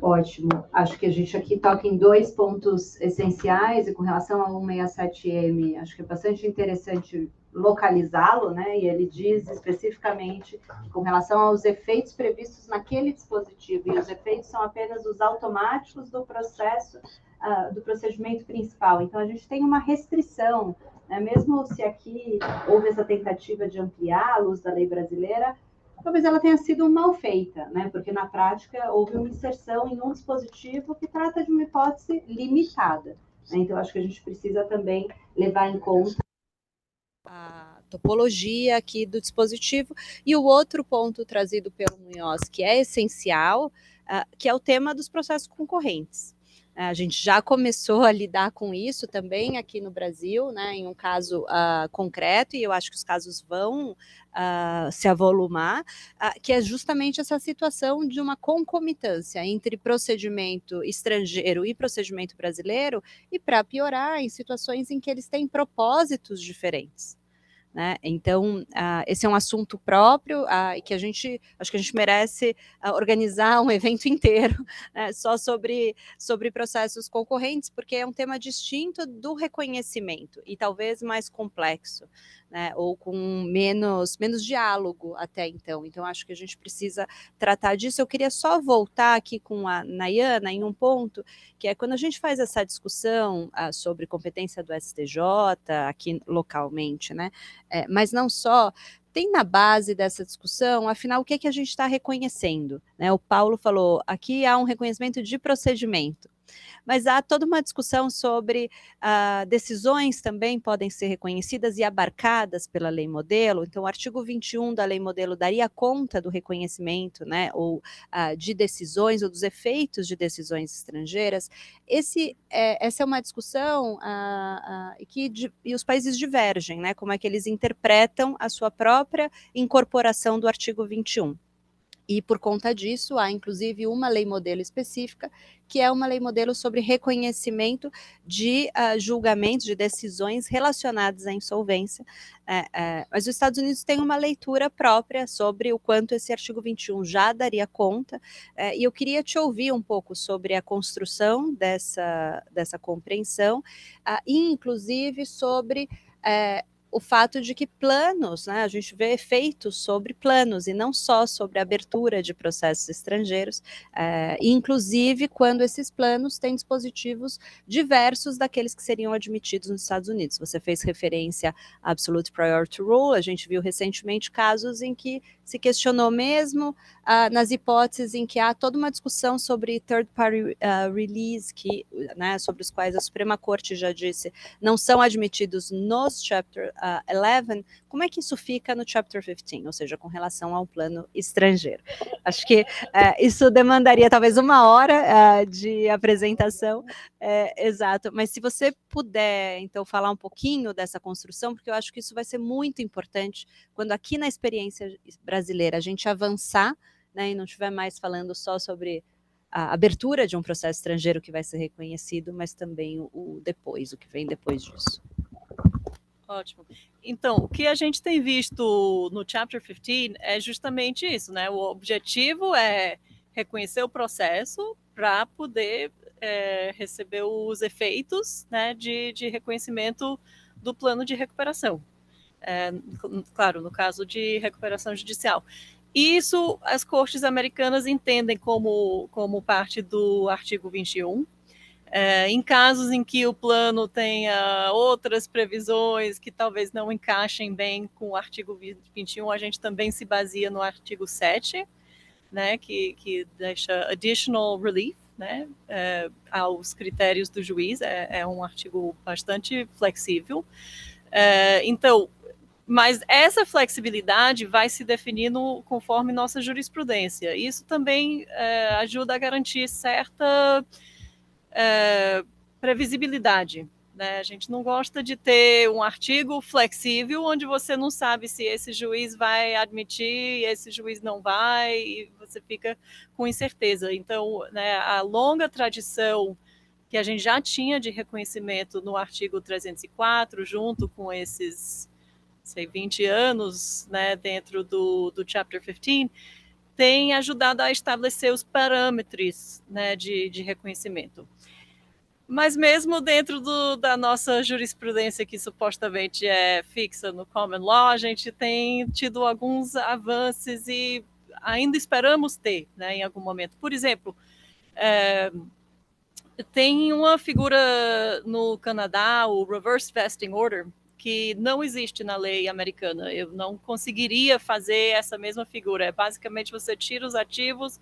Ótimo. Acho que a gente aqui toca em 2 pontos essenciais, e com relação ao 167M, acho que é bastante interessante localizá-lo, né? E ele diz especificamente que, com relação aos efeitos previstos naquele dispositivo, e os efeitos são apenas os automáticos do processo, do procedimento principal. Então, a gente tem uma restrição, né? Mesmo se aqui houve essa tentativa de ampliar a luz da lei brasileira, talvez ela tenha sido mal feita, né? Porque na prática houve uma inserção em um dispositivo que trata de uma hipótese limitada, né? Então, acho que a gente precisa também levar em conta a topologia aqui do dispositivo. E o outro ponto trazido pelo Munhoz, que é essencial, que é o tema dos processos concorrentes. A gente já começou a lidar com isso também aqui no Brasil, né, em um caso concreto, e eu acho que os casos vão se avolumar, que é justamente essa situação de uma concomitância entre procedimento estrangeiro e procedimento brasileiro, e para piorar, em situações em que eles têm propósitos diferentes. Né? Então, esse é um assunto próprio e que acho que a gente merece organizar um evento inteiro, né, só sobre processos concorrentes, porque é um tema distinto do reconhecimento e talvez mais complexo, né, ou com menos diálogo até então. Então, acho que a gente precisa tratar disso. Eu queria só voltar aqui com a Nayana em um ponto, que é quando a gente faz essa discussão sobre competência do STJ aqui localmente, né, mas não só, tem na base dessa discussão, afinal, o que a gente está reconhecendo? Né? O Paulo falou, aqui há um reconhecimento de procedimento, mas há toda uma discussão sobre decisões também podem ser reconhecidas e abarcadas pela lei modelo. Então, o artigo 21 da lei modelo daria conta do reconhecimento, né, ou de decisões, ou dos efeitos de decisões estrangeiras. Essa é uma discussão e os países divergem, né, como é que eles interpretam a sua própria incorporação do artigo 21. E por conta disso, há inclusive uma lei modelo específica, que é uma lei modelo sobre reconhecimento de julgamentos, de decisões relacionadas à insolvência. Mas os Estados Unidos têm uma leitura própria sobre o quanto esse artigo 21 já daria conta, e eu queria te ouvir um pouco sobre a construção dessa compreensão, e inclusive sobre o fato de que planos, né, a gente vê efeitos sobre planos e não só sobre a abertura de processos estrangeiros, inclusive quando esses planos têm dispositivos diversos daqueles que seriam admitidos nos Estados Unidos. Você fez referência a Absolute Priority Rule, a gente viu recentemente casos em que se questionou mesmo nas hipóteses em que há toda uma discussão sobre third party release, né, sobre os quais a Suprema Corte já disse não são admitidos nos Chapter 11, como é que isso fica no Chapter 15, ou seja, com relação ao plano estrangeiro? Acho que isso demandaria talvez 1 hora de apresentação, exato, mas se você puder, então, falar um pouquinho dessa construção, porque eu acho que isso vai ser muito importante quando aqui na experiência brasileira a gente avançar, né, e não estiver mais falando só sobre a abertura de um processo estrangeiro que vai ser reconhecido, mas também o depois, o que vem depois disso. Ótimo. Então, o que a gente tem visto no Chapter 15 é justamente isso, né? O objetivo é reconhecer o processo para poder receber os efeitos, né, de reconhecimento do plano de recuperação. Claro, no caso de recuperação judicial. Isso as cortes americanas entendem como parte do artigo 21. Em casos em que o plano tenha outras previsões que talvez não encaixem bem com o artigo 21, a gente também se baseia no artigo 7, né, que deixa additional relief, né, aos critérios do juiz. É um artigo bastante flexível. Então, mas essa flexibilidade vai se definindo conforme nossa jurisprudência. Isso também ajuda a garantir certa previsibilidade. Né? A gente não gosta de ter um artigo flexível onde você não sabe se esse juiz vai admitir, esse juiz não vai, e você fica com incerteza. Então, né, a longa tradição que a gente já tinha de reconhecimento no artigo 304, junto com esses 20 anos, né, dentro do Chapter 15, tem ajudado a estabelecer os parâmetros, né, de reconhecimento. Mas mesmo dentro da nossa jurisprudência, que supostamente é fixa no common law, a gente tem tido alguns avanços e ainda esperamos ter, né, em algum momento. Por exemplo, tem uma figura no Canadá, o Reverse Vesting Order, que não existe na lei americana. Eu não conseguiria fazer essa mesma figura. Basicamente, você tira os ativos,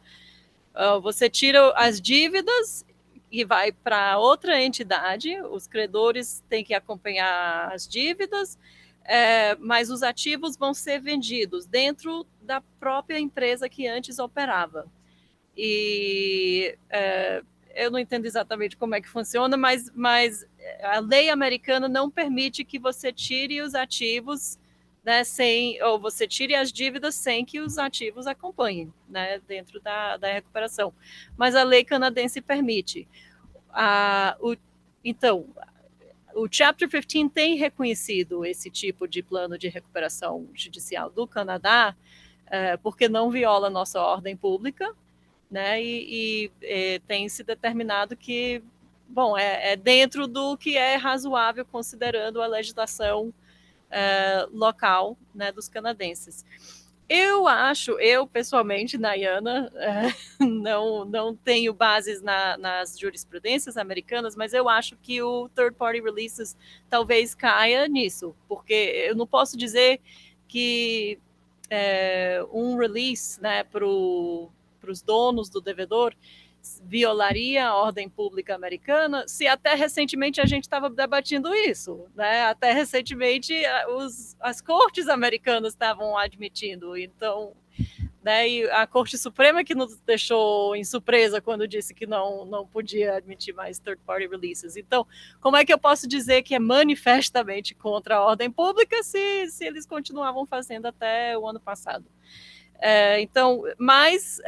você tira as dívidas e vai para outra entidade. Os credores têm que acompanhar as dívidas, mas os ativos vão ser vendidos dentro da própria empresa que antes operava. E eu não entendo exatamente como é que funciona, mas a lei americana não permite que você tire os ativos, né, ou você tire as dívidas sem que os ativos acompanhem, né, dentro da recuperação. Mas a lei canadense permite. Então, o Chapter 15 tem reconhecido esse tipo de plano de recuperação judicial do Canadá, porque não viola nossa ordem pública, né, e tem se determinado que, bom, é dentro do que é razoável considerando a legislação local, né, dos canadenses. Eu pessoalmente, Nayana, não tenho bases nas jurisprudências americanas, mas eu acho que o third party releases talvez caia nisso, porque eu não posso dizer que um release, né, para os donos do devedor violaria a ordem pública americana, se até recentemente a gente estava debatendo isso, né? Até recentemente as cortes americanas estavam admitindo, então, né, e a Corte Suprema que nos deixou em surpresa quando disse que não podia admitir mais third party releases. Então, como é que eu posso dizer que é manifestamente contra a ordem pública se eles continuavam fazendo até o ano passado? Então, mas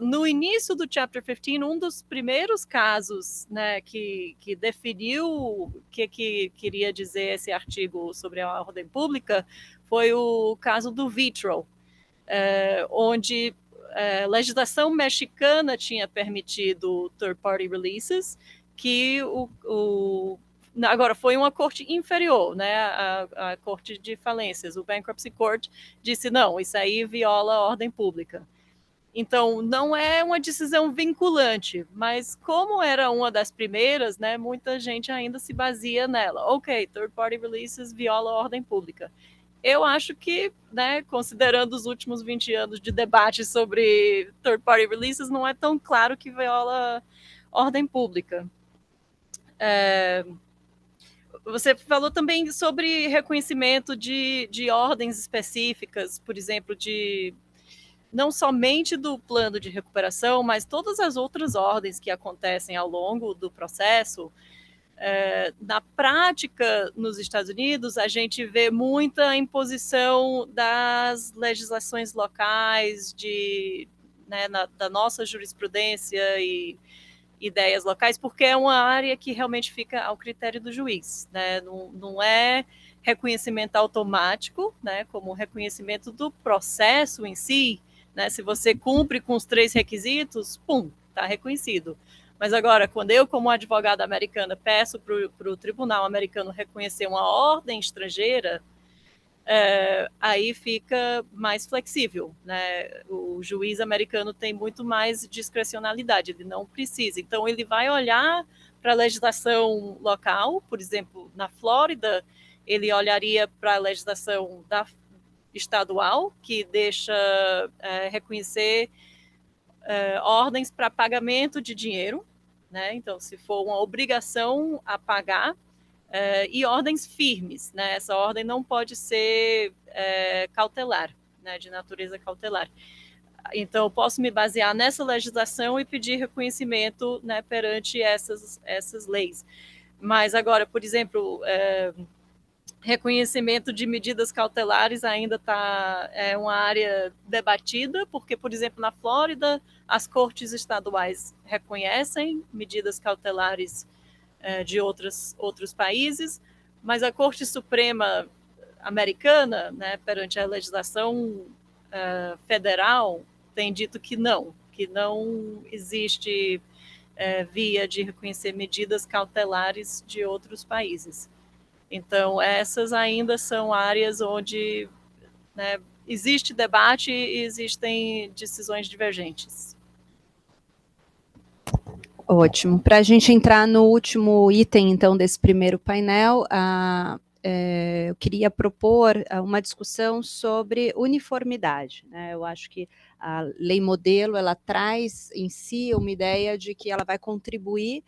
no início do Chapter 15, um dos primeiros casos, né, que definiu o que queria dizer esse artigo sobre a ordem pública foi o caso do Vitro, onde a legislação mexicana tinha permitido third-party releases, que agora foi uma corte inferior, né, a corte de falências, o Bankruptcy Court disse não, isso aí viola a ordem pública. Então não é uma decisão vinculante, mas como era uma das primeiras, né, muita gente ainda se baseia nela. Ok, third party releases viola a ordem pública. Eu acho que, né, considerando os últimos 20 anos de debate sobre third party releases, não é tão claro que viola a ordem pública. Você falou também sobre reconhecimento de ordens específicas, por exemplo, não somente do plano de recuperação, mas todas as outras ordens que acontecem ao longo do processo. Na prática, nos Estados Unidos, a gente vê muita imposição das legislações locais, né, da nossa jurisprudência e ideias locais, porque é uma área que realmente fica ao critério do juiz, né? Não é reconhecimento automático, né? Como reconhecimento do processo em si, né? Se você cumpre com os 3 requisitos, pum, está reconhecido. Mas agora, quando eu, como advogada americana, peço para o tribunal americano reconhecer uma ordem estrangeira, aí fica mais flexível, né? O juiz americano tem muito mais discrecionalidade, ele não precisa. Então, ele vai olhar para a legislação local, por exemplo, na Flórida, ele olharia para a legislação estadual, que deixa reconhecer ordens para pagamento de dinheiro, né? Então, se for uma obrigação a pagar, e ordens firmes, né? Essa ordem não pode ser cautelar, né? De natureza cautelar. Então, eu posso me basear nessa legislação e pedir reconhecimento, né, perante essas leis. Mas agora, por exemplo, reconhecimento de medidas cautelares ainda é uma área debatida, porque, por exemplo, na Flórida, as cortes estaduais reconhecem medidas cautelares de outros países, mas a Corte Suprema americana, né, perante a legislação federal, tem dito que não existe via de reconhecer medidas cautelares de outros países. Então, essas ainda são áreas onde, né, existe debate e existem decisões divergentes. Ótimo. Para a gente entrar no último item, então, desse primeiro painel, eu queria propor uma discussão sobre uniformidade, né? Eu acho que a lei modelo, ela traz em si uma ideia de que ela vai contribuir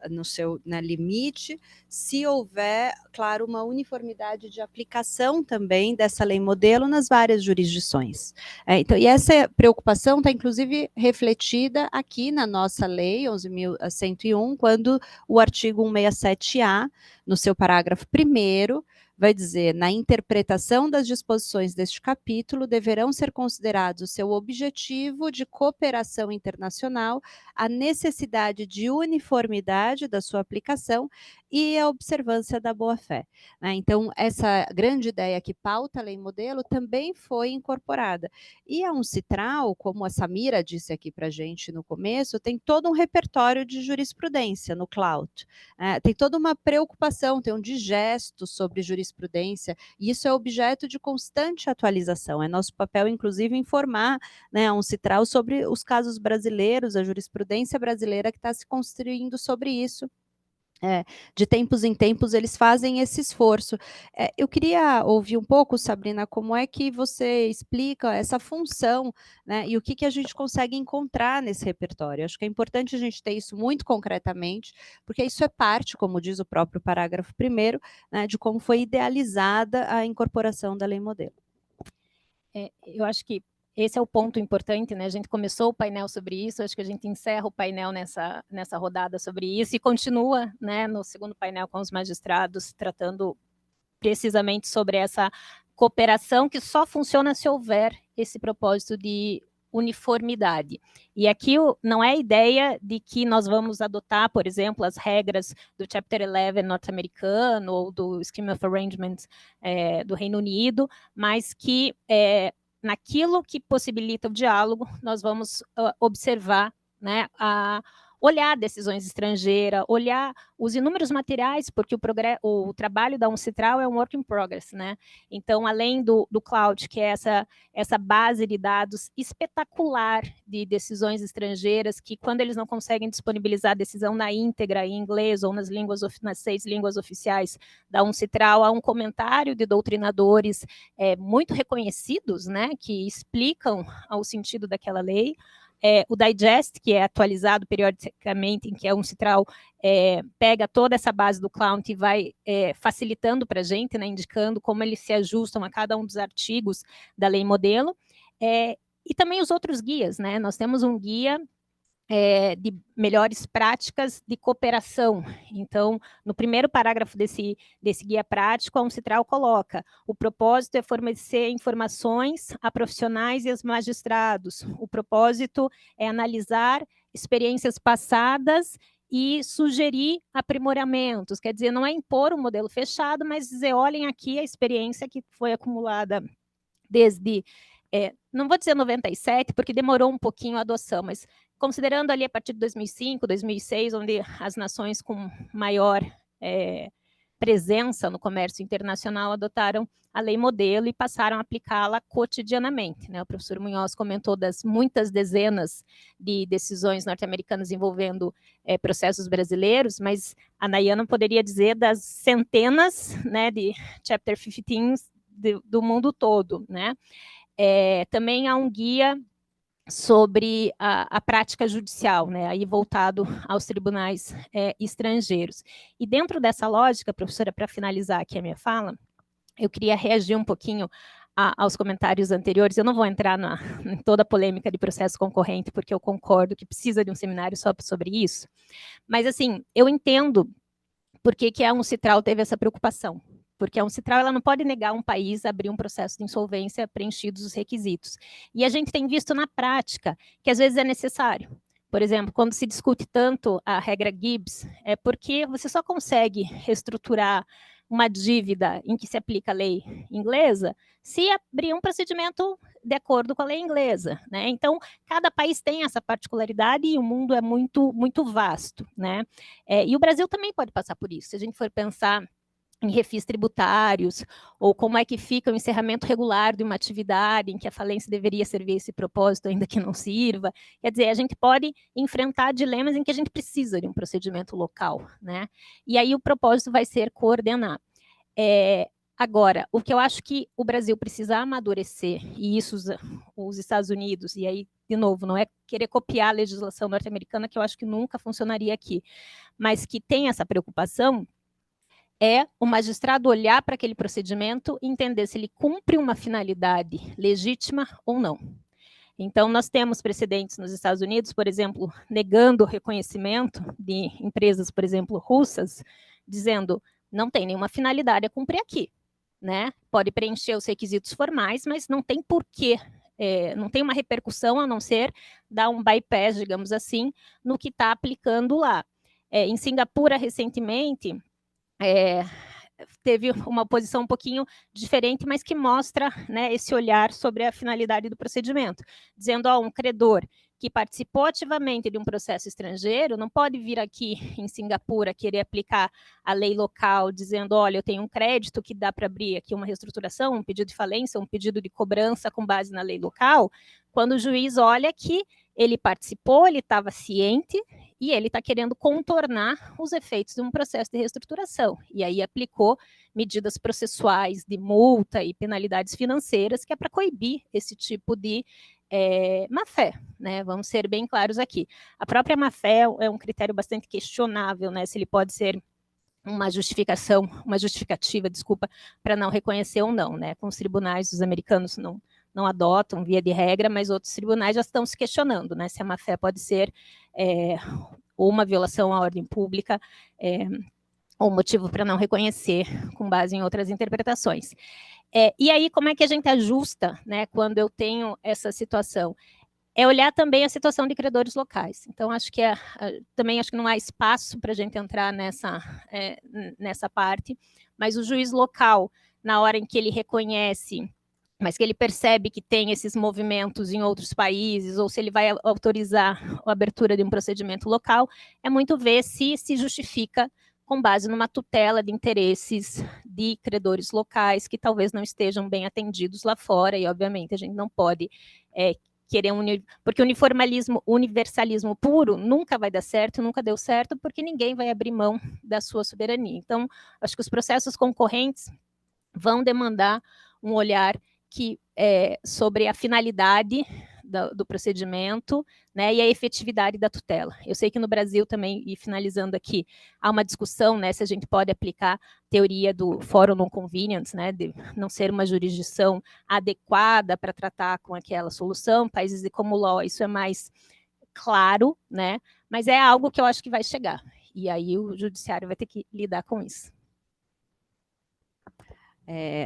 no seu limite, se houver, claro, uma uniformidade de aplicação também dessa lei modelo nas várias jurisdições. Então, e essa preocupação está, inclusive, refletida aqui na nossa lei 11.101, quando o artigo 167-A, no seu parágrafo 1º, vai dizer: na interpretação das disposições deste capítulo, deverão ser considerados o seu objetivo de cooperação internacional, a necessidade de uniformidade da sua aplicação e a observância da boa-fé. Então, essa grande ideia que pauta a lei modelo também foi incorporada. E a UNCITRAL, como a Samira disse aqui para a gente no começo, tem todo um repertório de jurisprudência no cloud. Tem toda uma preocupação, tem um digesto sobre jurisprudência, e isso é objeto de constante atualização. É nosso papel, inclusive, informar, né, a UNCITRAL sobre os casos brasileiros, a jurisprudência brasileira que está se construindo sobre isso. De tempos em tempos eles fazem esse esforço. Eu queria ouvir um pouco, Sabrina, como é que você explica essa função, né, e o que a gente consegue encontrar nesse repertório. Acho que é importante a gente ter isso muito concretamente, porque isso é parte, como diz o próprio parágrafo 1º, né, de como foi idealizada a incorporação da lei modelo. Eu acho que esse é o ponto importante, né? A gente começou o painel sobre isso, acho que a gente encerra o painel nessa rodada sobre isso e continua, né, no segundo painel com os magistrados, tratando precisamente sobre essa cooperação que só funciona se houver esse propósito de uniformidade. E aqui não é a ideia de que nós vamos adotar, por exemplo, as regras do Chapter 11 norte-americano ou do Scheme of Arrangements do Reino Unido, mas que naquilo que possibilita o diálogo, nós vamos observar, né, olhar decisões estrangeiras, olhar os inúmeros materiais, porque o trabalho da UNCITRAL é um work in progress, né? Então, além do cloud, que é essa base de dados espetacular de decisões estrangeiras, que quando eles não conseguem disponibilizar a decisão na íntegra, em inglês ou nas 6 línguas oficiais da UNCITRAL, há um comentário de doutrinadores muito reconhecidos, né, que explicam o sentido daquela lei. O Digest, que é atualizado periodicamente, em que a UNCITRAL pega toda essa base do cloud e vai facilitando para a gente, né, indicando como eles se ajustam a cada um dos artigos da lei modelo, e também os outros guias, né? Nós temos um guia de melhores práticas de cooperação. Então, no primeiro parágrafo desse guia prático, a UNCITRAL coloca: o propósito é fornecer informações a profissionais e aos magistrados. O propósito é analisar experiências passadas e sugerir aprimoramentos. Quer dizer, não é impor um modelo fechado, mas dizer: olhem aqui a experiência que foi acumulada desde, não vou dizer 97, porque demorou um pouquinho a adoção, mas considerando ali a partir de 2005, 2006, onde as nações com maior presença no comércio internacional adotaram a lei modelo e passaram a aplicá-la cotidianamente, né? O professor Munhoz comentou das muitas dezenas de decisões norte-americanas envolvendo processos brasileiros, mas a Nayana poderia dizer das centenas, né, de Chapter 15 do mundo todo, né? Também há um guia sobre a prática judicial, né, aí voltado aos tribunais estrangeiros. E dentro dessa lógica, professora, para finalizar aqui a minha fala, eu queria reagir um pouquinho aos comentários anteriores. Eu não vou entrar em toda a polêmica de processo concorrente, porque eu concordo que precisa de um seminário só sobre isso, mas, assim, eu entendo por que a UNCITRAL teve essa preocupação. Porque a UNCITRAL ela não pode negar um país a abrir um processo de insolvência preenchidos os requisitos. E a gente tem visto na prática que às vezes é necessário. Por exemplo, quando se discute tanto a regra Gibbs, é porque você só consegue reestruturar uma dívida em que se aplica a lei inglesa, se abrir um procedimento de acordo com a lei inglesa, né? Então, cada país tem essa particularidade e o mundo é muito vasto, né? E o Brasil também pode passar por isso. Se a gente for pensar em refis tributários, ou como é que fica o encerramento regular de uma atividade em que a falência deveria servir esse propósito, ainda que não sirva. Quer dizer, a gente pode enfrentar dilemas em que a gente precisa de um procedimento local, né? E aí o propósito vai ser coordenar. Agora, o que eu acho que o Brasil precisa amadurecer, e isso os Estados Unidos, e aí, de novo, não é querer copiar a legislação norte-americana, que eu acho que nunca funcionaria aqui, mas que tem essa preocupação, é o magistrado olhar para aquele procedimento e entender se ele cumpre uma finalidade legítima ou não. Então, nós temos precedentes nos Estados Unidos, por exemplo, negando o reconhecimento de empresas, por exemplo, russas, dizendo não tem nenhuma finalidade a cumprir aqui, né? Pode preencher os requisitos formais, mas não tem porquê, não tem uma repercussão a não ser dar um bypass, digamos assim, no que está aplicando lá. Em Singapura, recentemente, teve uma posição um pouquinho diferente, mas que mostra, né, esse olhar sobre a finalidade do procedimento, dizendo, um credor que participou ativamente de um processo estrangeiro não pode vir aqui em Singapura querer aplicar a lei local, dizendo, olha, eu tenho um crédito que dá para abrir aqui uma reestruturação, um pedido de falência, um pedido de cobrança com base na lei local, quando o juiz olha que ele participou, ele estava ciente e ele está querendo contornar os efeitos de um processo de reestruturação. E aí aplicou medidas processuais de multa e penalidades financeiras, que é para coibir esse tipo de má-fé, né? Vamos ser bem claros aqui. A própria má-fé é um critério bastante questionável, né? Se ele pode ser uma justificativa, para não reconhecer ou não, né? Com os tribunais, os americanos não adotam via de regra, mas outros tribunais já estão se questionando, né? Se a má-fé pode ser ou uma violação à ordem pública, ou motivo para não reconhecer, com base em outras interpretações. E aí, como é que a gente ajusta, né, quando eu tenho essa situação? É olhar também a situação de credores locais. Então, acho que também acho que não há espaço para a gente entrar nessa parte, mas o juiz local, na hora em que ele reconhece, mas que ele percebe que tem esses movimentos em outros países, ou se ele vai autorizar a abertura de um procedimento local, é muito ver se justifica com base numa tutela de interesses de credores locais que talvez não estejam bem atendidos lá fora, e obviamente a gente não pode querer porque o universalismo puro nunca vai dar certo, nunca deu certo, porque ninguém vai abrir mão da sua soberania. Então, acho que os processos concorrentes vão demandar um olhar sobre a finalidade do procedimento, né, e a efetividade da tutela. Eu sei que no Brasil também, e finalizando aqui, há uma discussão, né, se a gente pode aplicar a teoria do fórum non convenience, né, de não ser uma jurisdição adequada para tratar com aquela solução. Países de common law, isso é mais claro, né, mas é algo que eu acho que vai chegar. E aí o judiciário vai ter que lidar com isso.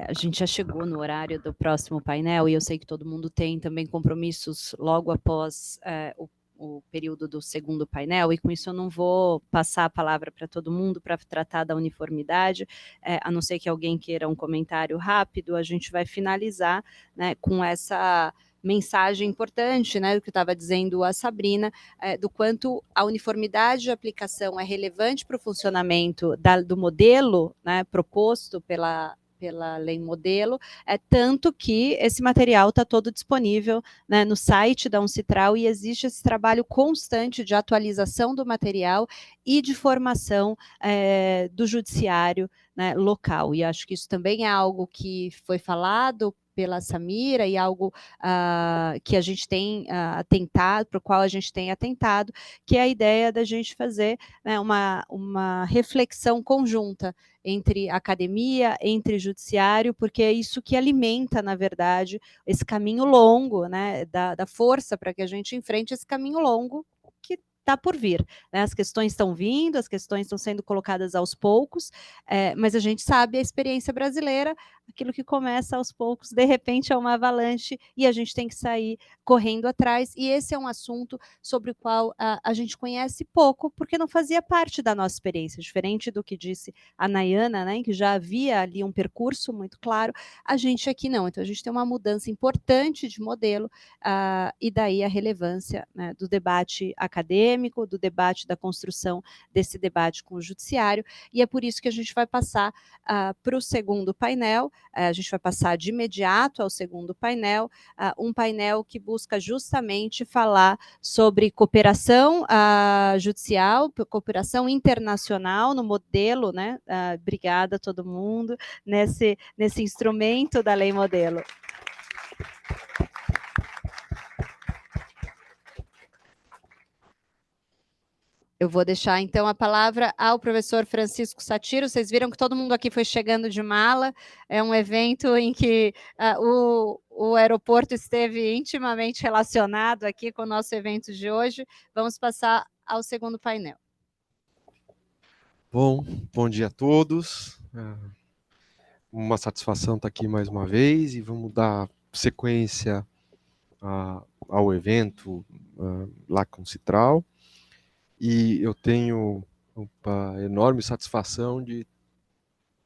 A gente já chegou no horário do próximo painel e eu sei que todo mundo tem também compromissos logo após o período do segundo painel, e com isso eu não vou passar a palavra para todo mundo para tratar da uniformidade, a não ser que alguém queira um comentário rápido. A gente vai finalizar, né, com essa mensagem importante, né, do que estava dizendo a Sabrina, do quanto a uniformidade de aplicação é relevante para o funcionamento do modelo, né, proposto pela lei modelo, tanto que esse material está todo disponível, né, no site da Uncitral, e existe esse trabalho constante de atualização do material e de formação do judiciário, né, local. E acho que isso também é algo que foi falado pela Samira e algo que a gente tem atentado, para o qual a gente tem atentado, que é a ideia da gente fazer, né, uma reflexão conjunta entre academia, entre judiciário, porque é isso que alimenta, na verdade, esse caminho longo, né, da força para que a gente enfrente esse caminho longo que está por vir, né? As questões estão vindo, as questões estão sendo colocadas aos poucos, mas a gente sabe a experiência brasileira, aquilo que começa aos poucos, de repente é uma avalanche e a gente tem que sair correndo atrás, e esse é um assunto sobre o qual a gente conhece pouco, porque não fazia parte da nossa experiência, diferente do que disse a Nayana, né, que já havia ali um percurso muito claro, a gente aqui não, então a gente tem uma mudança importante de modelo, e daí a relevância, né, do debate acadêmico, do debate da construção desse debate com o judiciário, e é por isso que a gente vai passar para o segundo painel. A gente vai passar de imediato ao segundo painel, um painel que busca justamente falar sobre cooperação judicial, cooperação internacional no modelo, né? Obrigada a todo mundo, nesse instrumento da lei modelo. Eu vou deixar, então, a palavra ao professor Francisco Satiro. Vocês viram que todo mundo aqui foi chegando de mala. É um evento em que o aeroporto esteve intimamente relacionado aqui com o nosso evento de hoje. Vamos passar ao segundo painel. Bom dia a todos. Uma satisfação estar aqui mais uma vez e vamos dar sequência ao evento lá com o Citral. E eu tenho uma enorme satisfação de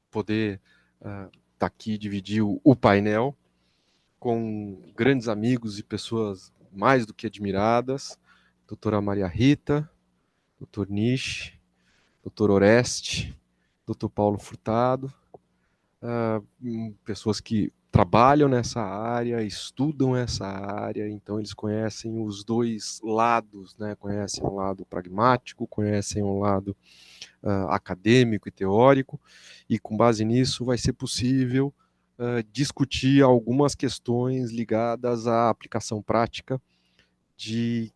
poder estar aqui e dividir o painel com grandes amigos e pessoas mais do que admiradas, doutora Maria Rita, doutor Nishi, doutor Oreste, doutor Paulo Furtado, pessoas que trabalham nessa área, estudam essa área, então eles conhecem os dois lados, né? Conhecem o lado pragmático, conhecem o lado acadêmico e teórico, e com base nisso vai ser possível discutir algumas questões ligadas à aplicação prática de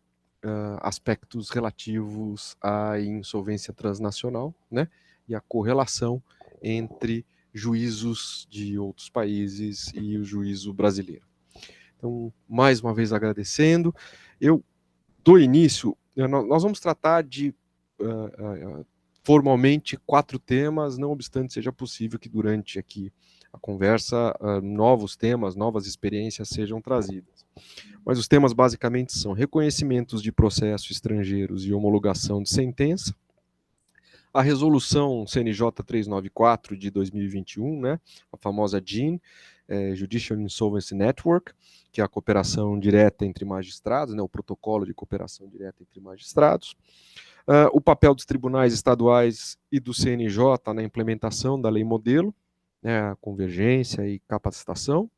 aspectos relativos à insolvência transnacional, né? E a correlação entre juízos de outros países e o juízo brasileiro. Então, mais uma vez agradecendo. Eu dou início, nós vamos tratar de formalmente 4 temas, não obstante seja possível que durante aqui a conversa novos temas, novas experiências sejam trazidas. Mas os temas basicamente são reconhecimentos de processos estrangeiros e homologação de sentença, a resolução CNJ 394 de 2021, né, a famosa JIN, Judicial Insolvency Network, que é a cooperação direta entre magistrados, né, o protocolo de cooperação direta entre magistrados, o papel dos tribunais estaduais e do CNJ na implementação da lei modelo, né, a convergência e capacitação,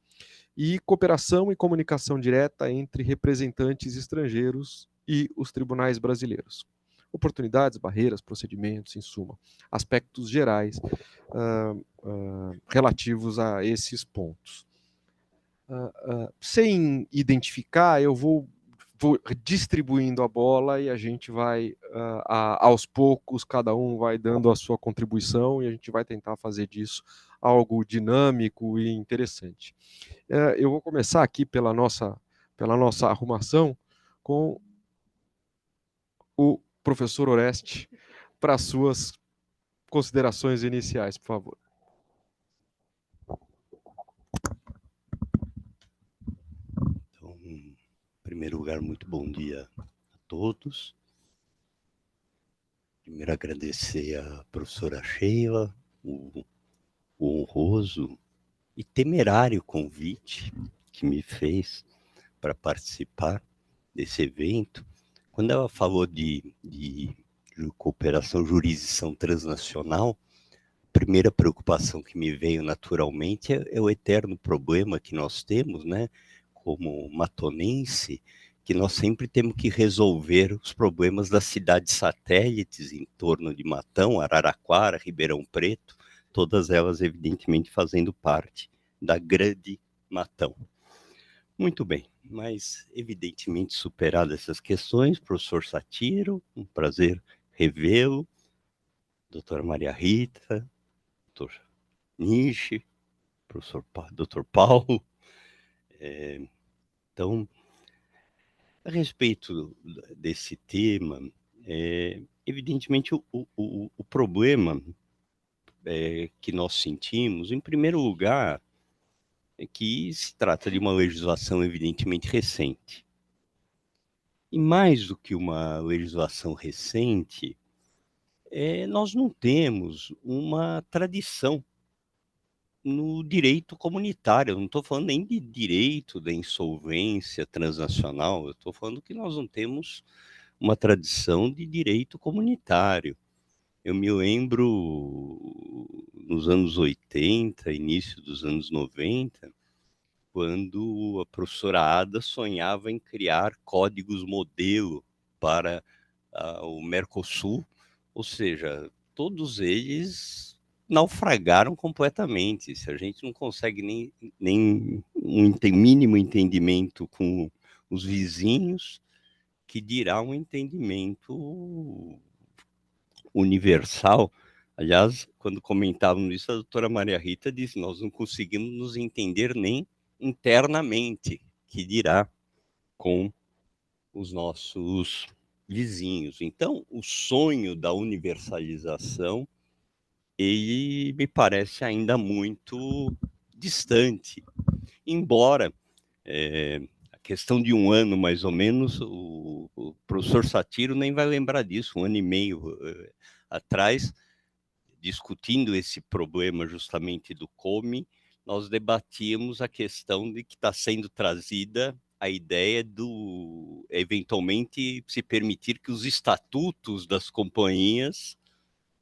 e cooperação e comunicação direta entre representantes estrangeiros e os tribunais brasileiros. Oportunidades, barreiras, procedimentos, em suma, aspectos gerais relativos a esses pontos. Sem identificar, eu vou distribuindo a bola e a gente vai, aos poucos, cada um vai dando a sua contribuição e a gente vai tentar fazer disso algo dinâmico e interessante. Eu vou começar aqui pela nossa arrumação com o professor Oreste para as suas considerações iniciais, por favor. Então, em primeiro lugar, muito bom dia a todos. Primeiro, agradecer à professora Sheila o honroso e temerário convite que me fez para participar desse evento. Quando ela falou de cooperação, jurisdição transnacional, a primeira preocupação que me veio naturalmente é o eterno problema que nós temos, né, como matonense, que nós sempre temos que resolver os problemas das cidades satélites em torno de Matão, Araraquara, Ribeirão Preto, todas elas evidentemente fazendo parte da grande Matão. Muito bem, mas evidentemente superadas essas questões, professor Satiro, um prazer revê-lo, doutora Maria Rita, doutor Nishi, professor doutor Paulo. Então, a respeito desse tema, evidentemente o problema que nós sentimos, em primeiro lugar, que se trata de uma legislação evidentemente recente. E mais do que uma legislação recente, nós não temos uma tradição no direito comunitário. Eu não estou falando nem de direito da insolvência transnacional, eu estou falando que nós não temos uma tradição de direito comunitário. Eu me lembro nos anos 80, início dos anos 90, quando a professora Ada sonhava em criar códigos modelo para o Mercosul, ou seja, todos eles naufragaram completamente. Se a gente não consegue nem um mínimo entendimento com os vizinhos, que dirá um entendimento universal. Aliás, quando comentávamos isso, a doutora Maria Rita disse: nós não conseguimos nos entender nem internamente, que dirá com os nossos vizinhos. Então, o sonho da universalização, ele me parece ainda muito distante, embora a questão de um ano, mais ou menos, o professor Satiro nem vai lembrar disso, 1 ano e meio atrás, discutindo esse problema justamente do COME, nós debatíamos a questão de que está sendo trazida a ideia do, eventualmente, se permitir que os estatutos das companhias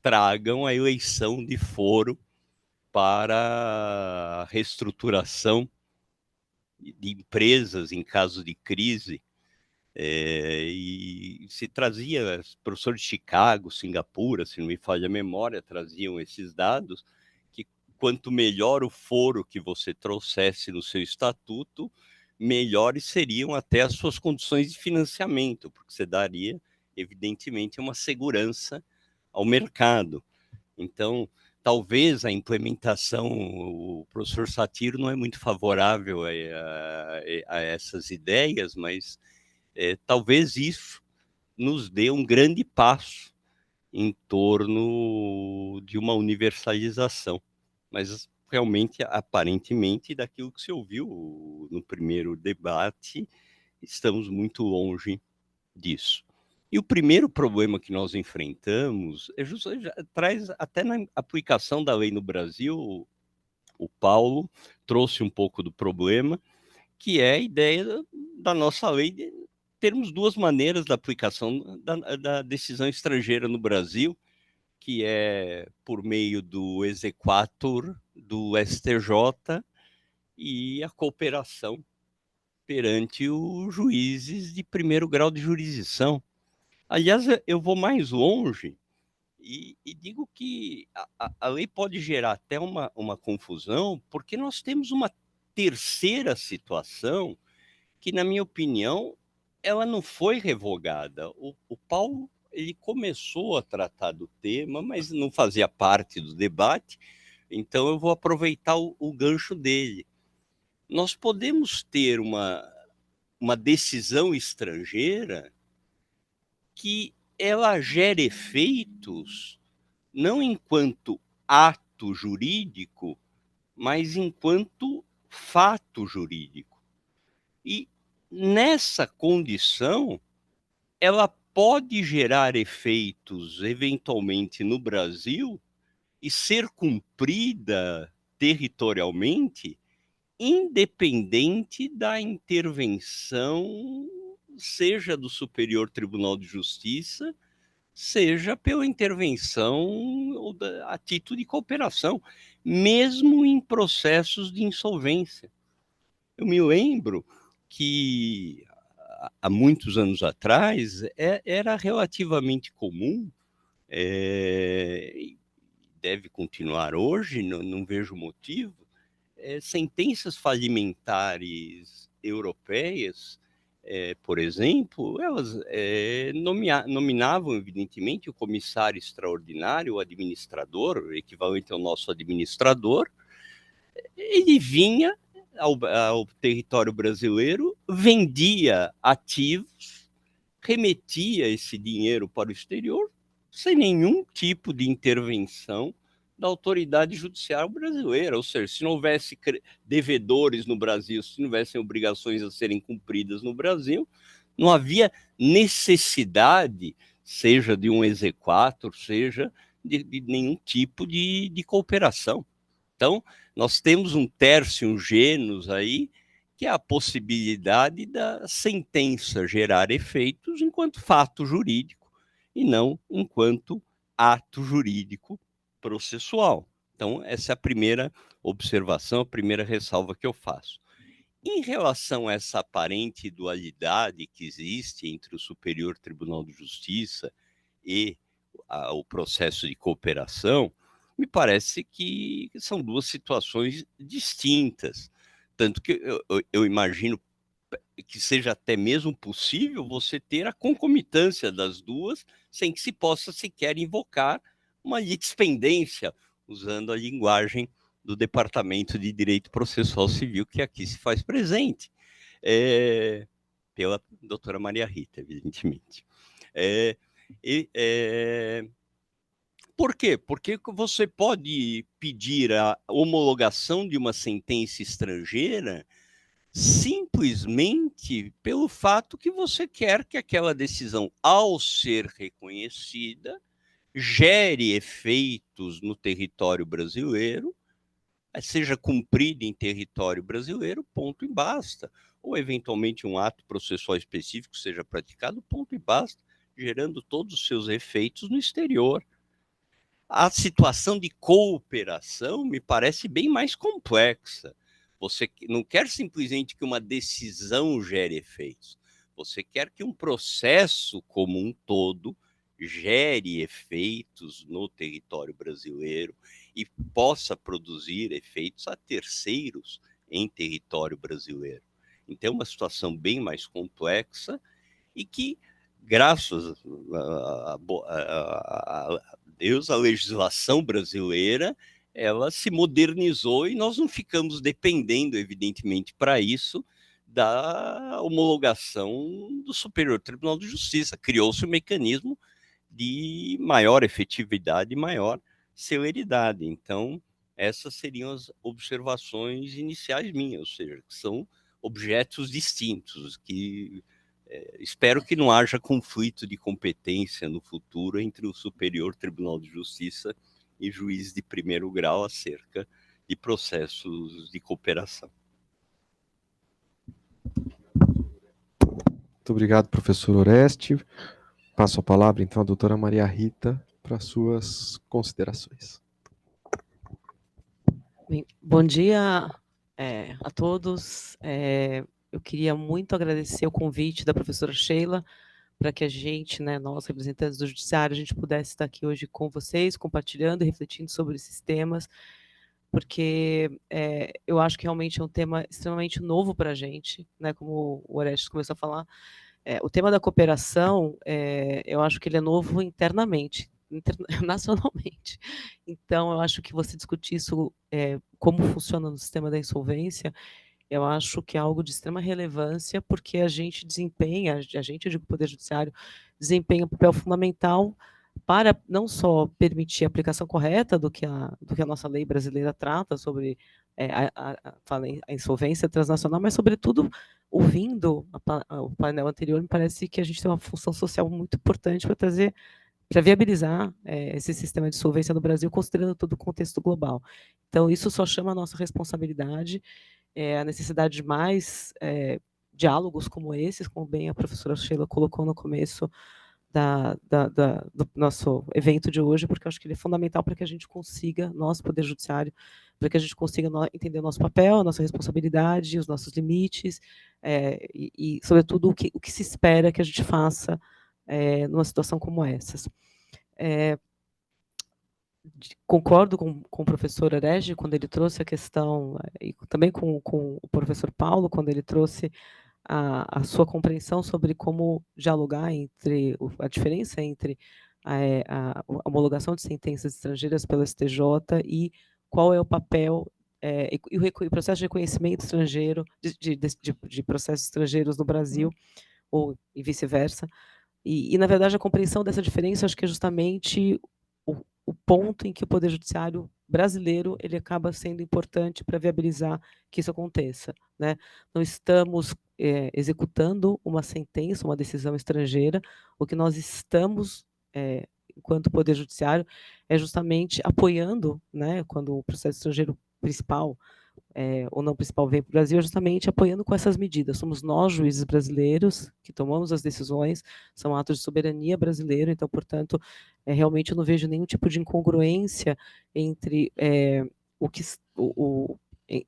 tragam a eleição de foro para a reestruturação de empresas em caso de crise. E se trazia, professor de Chicago, Singapura, se não me falha a memória, traziam esses dados, que quanto melhor o foro que você trouxesse no seu estatuto, melhores seriam até as suas condições de financiamento, porque você daria, evidentemente, uma segurança ao mercado. Então, talvez a implementação, o professor Satiro não é muito favorável a essas ideias, mas talvez isso nos dê um grande passo em torno de uma universalização. Mas realmente, aparentemente, daquilo que se ouviu no primeiro debate, estamos muito longe disso. E o primeiro problema que nós enfrentamos traz até na aplicação da lei no Brasil, o Paulo trouxe um pouco do problema, que é a ideia da nossa lei de termos duas maneiras da aplicação da decisão estrangeira no Brasil, que é por meio do exequatur do STJ e a cooperação perante os juízes de primeiro grau de jurisdição. Aliás, eu vou mais longe e digo que a lei pode gerar até uma confusão, porque nós temos uma terceira situação que, na minha opinião, ela não foi revogada. O Paulo, ele começou a tratar do tema, mas não fazia parte do debate, então eu vou aproveitar o gancho dele. Nós podemos ter uma decisão estrangeira que ela gera efeitos não enquanto ato jurídico, mas enquanto fato jurídico. E nessa condição, ela pode gerar efeitos, eventualmente, no Brasil e ser cumprida territorialmente, independente da intervenção, seja do Superior Tribunal de Justiça, seja pela intervenção a título de cooperação, mesmo em processos de insolvência. Eu me lembro que há muitos anos atrás era relativamente comum, deve continuar hoje, não vejo motivo, sentenças falimentares europeias, por exemplo, elas nominavam, evidentemente, o comissário extraordinário, o administrador, o equivalente ao nosso administrador. Ele vinha ao território brasileiro, vendia ativos, remetia esse dinheiro para o exterior, sem nenhum tipo de intervenção da autoridade judiciária brasileira, ou seja, se não houvesse devedores no Brasil, se não houvessem obrigações a serem cumpridas no Brasil, não havia necessidade, seja de um exequatur, seja de nenhum tipo de cooperação. Então, nós temos um tertium genus aí, que é a possibilidade da sentença gerar efeitos enquanto fato jurídico e não enquanto ato jurídico processual. Então, essa é a primeira observação, a primeira ressalva que eu faço. Em relação a essa aparente dualidade que existe entre o Superior Tribunal de Justiça e o processo de cooperação, me parece que são duas situações distintas. Tanto que eu imagino que seja até mesmo possível você ter a concomitância das duas, sem que se possa sequer invocar uma litispendência, usando a linguagem do Departamento de Direito Processual Civil, que aqui se faz presente, pela doutora Maria Rita, evidentemente. Por quê? Porque você pode pedir a homologação de uma sentença estrangeira simplesmente pelo fato que você quer que aquela decisão, ao ser reconhecida, gere efeitos no território brasileiro, seja cumprida em território brasileiro, ponto e basta. Ou, eventualmente, um ato processual específico seja praticado, ponto e basta, gerando todos os seus efeitos no exterior. A situação de cooperação me parece bem mais complexa. Você não quer simplesmente que uma decisão gere efeitos. Você quer que um processo como um todo gere efeitos no território brasileiro e possa produzir efeitos a terceiros em território brasileiro. Então, é uma situação bem mais complexa e que, graças a Deus, a legislação brasileira, ela se modernizou e nós não ficamos dependendo, evidentemente, para isso, da homologação do Superior Tribunal de Justiça. Criou-se um mecanismo de maior efetividade e maior celeridade. Então, essas seriam as observações iniciais minhas, ou seja, que são objetos distintos, que espero que não haja conflito de competência no futuro entre o Superior Tribunal de Justiça e juiz de primeiro grau acerca de processos de cooperação. Muito obrigado, professor Oreste. Passo a palavra, então, à doutora Maria Rita para suas considerações. Bem, bom dia a todos. Eu queria muito agradecer o convite da professora Sheila para que a gente, nós, representantes do Judiciário, a gente pudesse estar aqui hoje com vocês, compartilhando e refletindo sobre esses temas, porque eu acho que realmente é um tema extremamente novo para a gente, como o Orestes começou a falar. O tema da cooperação, eu acho que ele é novo internamente, nacionalmente. Então, eu acho que você discutir isso, como funciona no sistema da insolvência, eu acho que é algo de extrema relevância, porque a gente desempenha, eu digo o Poder Judiciário, desempenha um papel fundamental para não só permitir a aplicação correta do que a nossa lei brasileira trata sobre a insolvência transnacional, mas, sobretudo, ouvindo o painel anterior, me parece que a gente tem uma função social muito importante para viabilizar esse sistema de solvência no Brasil, considerando todo o contexto global. Então, isso só chama a nossa responsabilidade, a necessidade de mais diálogos como esses, como bem a professora Sheila colocou no começo do nosso evento de hoje, porque eu acho que ele é fundamental para que a gente consiga, nosso Poder Judiciário, para que a gente consiga entender o nosso papel, a nossa responsabilidade, os nossos limites, e sobretudo, o que se espera que a gente faça numa situação como essas. Concordo com o professor Oreste quando ele trouxe a questão, e também com o professor Paulo, quando ele trouxe a sua compreensão sobre como dialogar entre a diferença entre a homologação de sentenças estrangeiras pelo STJ e qual é o papel e o processo de reconhecimento estrangeiro de processos estrangeiros no Brasil, ou e vice-versa. E, na verdade, a compreensão dessa diferença, acho que é justamente o ponto em que o Poder Judiciário brasileiro ele acaba sendo importante para viabilizar que isso aconteça, né? Não estamos executando uma sentença, uma decisão estrangeira, o que nós estamos, enquanto Poder Judiciário, é justamente apoiando, né, quando o processo estrangeiro principal ou não principal vem para o Brasil, é justamente apoiando com essas medidas. Somos nós, juízes brasileiros, que tomamos as decisões, são atos de soberania brasileiro, então, portanto, realmente eu não vejo nenhum tipo de incongruência entre o que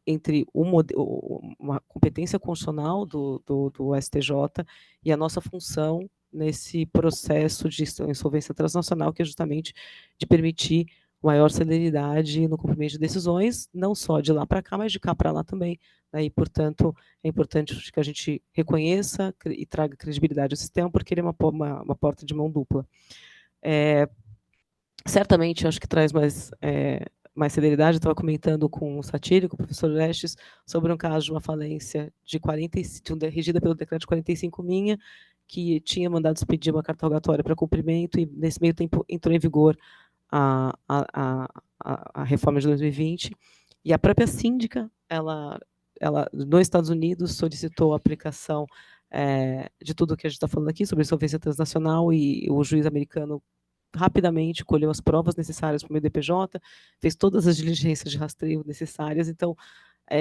entre uma competência constitucional do STJ e a nossa função nesse processo de insolvência transnacional, que é justamente de permitir maior celeridade no cumprimento de decisões, não só de lá para cá, mas de cá para lá também. Né? E, portanto, é importante que a gente reconheça e traga credibilidade ao sistema, porque ele é uma porta de mão dupla. Certamente, acho que traz mais celeridade. Eu estava comentando com o Satírio, com o professor Orestes, sobre um caso de uma falência regida pelo decreto de 45 minha, que tinha mandado expedir uma carta rogatória para cumprimento, e nesse meio tempo entrou em vigor a reforma de 2020, e a própria síndica, ela nos Estados Unidos, solicitou a aplicação de tudo o que a gente está falando aqui, sobre insolvência transnacional, e o juiz americano rapidamente colheu as provas necessárias para o MDPJ, fez todas as diligências de rastreio necessárias. Então,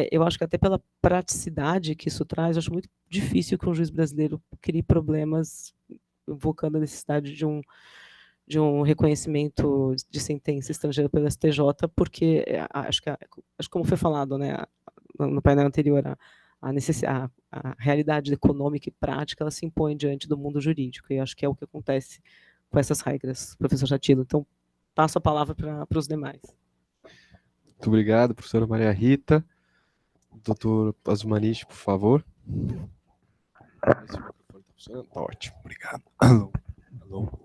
eu acho que até pela praticidade que isso traz, eu acho muito difícil que um juiz brasileiro crie problemas invocando a necessidade de um reconhecimento de sentença estrangeira pelo STJ, porque acho que como foi falado, né, no painel anterior, a realidade econômica e prática, ela se impõe diante do mundo jurídico, e acho que é o que acontece com essas regras, professor Chatilo. Então, passo a palavra para os demais. Muito obrigado, professora Maria Rita. Doutor Azumaniche, por favor. Esse microfone está funcionando? Está ótimo. Obrigado.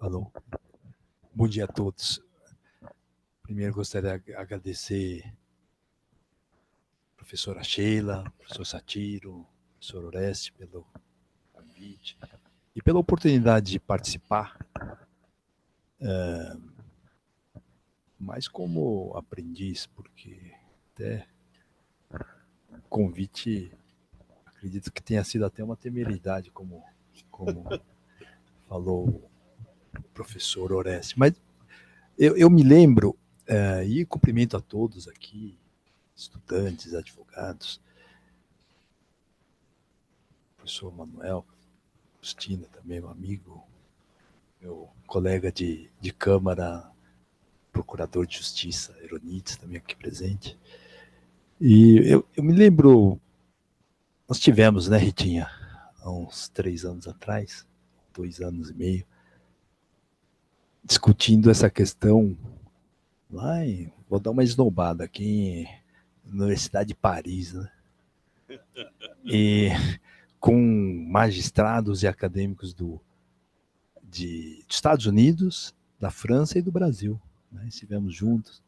Alô. Bom dia a todos. Primeiro, gostaria de agradecer a professora Sheila, professor Satiro, professor Oreste, pelo convite e pela oportunidade de participar, mais como aprendiz, porque até convite, acredito que tenha sido até uma temeridade, como falou o professor Oreste. Mas eu me lembro, e cumprimento a todos aqui, estudantes, advogados, professor Manuel, Cristina também, meu amigo, meu colega de Câmara, procurador de Justiça, Eronides, também aqui presente. E eu me lembro, nós tivemos, né, Ritinha, há uns 3 anos atrás, 2 anos e meio, discutindo essa questão lá vou dar uma esnobada aqui na Universidade de Paris, né? E com magistrados e acadêmicos dos Estados Unidos, da França e do Brasil, né? Estivemos juntos.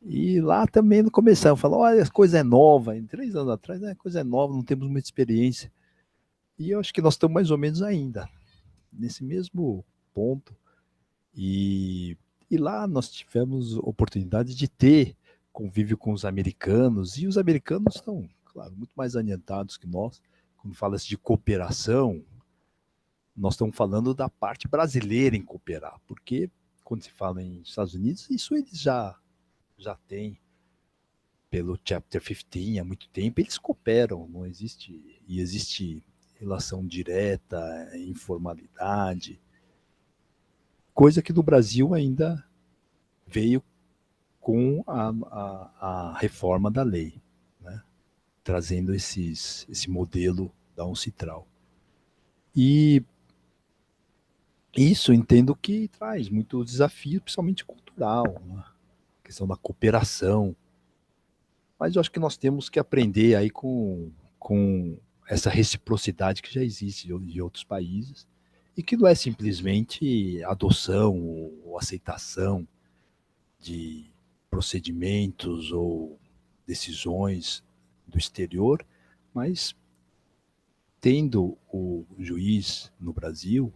E lá também no começo, falou, olha, a coisa é nova, em 3 anos atrás, a coisa é nova, não temos muita experiência. E eu acho que nós estamos mais ou menos ainda, nesse mesmo ponto. E lá nós tivemos oportunidade de ter convívio com os americanos, e os americanos estão, claro, muito mais adiantados que nós. Quando fala-se de cooperação, nós estamos falando da parte brasileira em cooperar, porque quando se fala em Estados Unidos, isso eles já pelo Chapter 15 há muito tempo, eles cooperam, não existe, e existe relação direta, informalidade, coisa que no Brasil ainda veio com a reforma da lei, né? Trazendo esse modelo da Uncitral. E isso entendo que traz muito desafio, principalmente cultural, né? A questão da cooperação. Mas eu acho que nós temos que aprender aí com essa reciprocidade que já existe de outros países, e que não é simplesmente adoção ou aceitação de procedimentos ou decisões do exterior, mas tendo o juiz no Brasil,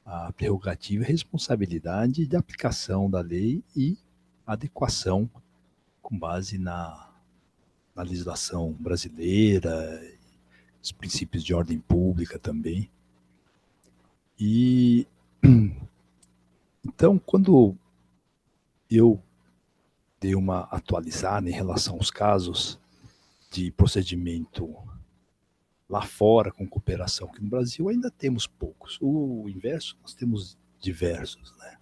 a prerrogativa e responsabilidade de aplicação da lei e adequação com base na legislação brasileira, os princípios de ordem pública também. E então, quando eu dei uma atualizada em relação aos casos de procedimento lá fora com cooperação, aqui no Brasil ainda temos poucos. O inverso, nós temos diversos, né?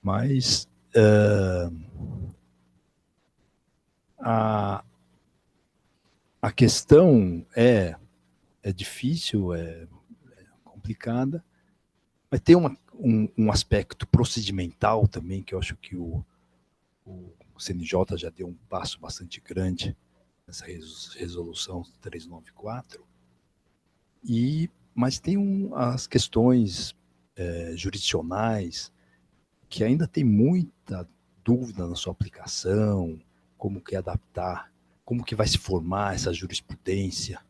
Mas a questão é difícil, é complicada, mas tem um aspecto procedimental também, que eu acho que o CNJ já deu um passo bastante grande nessa resolução 394, mas tem as questões jurisdicionais, que ainda tem muita dúvida na sua aplicação, como que adaptar, como que vai se formar essa jurisprudência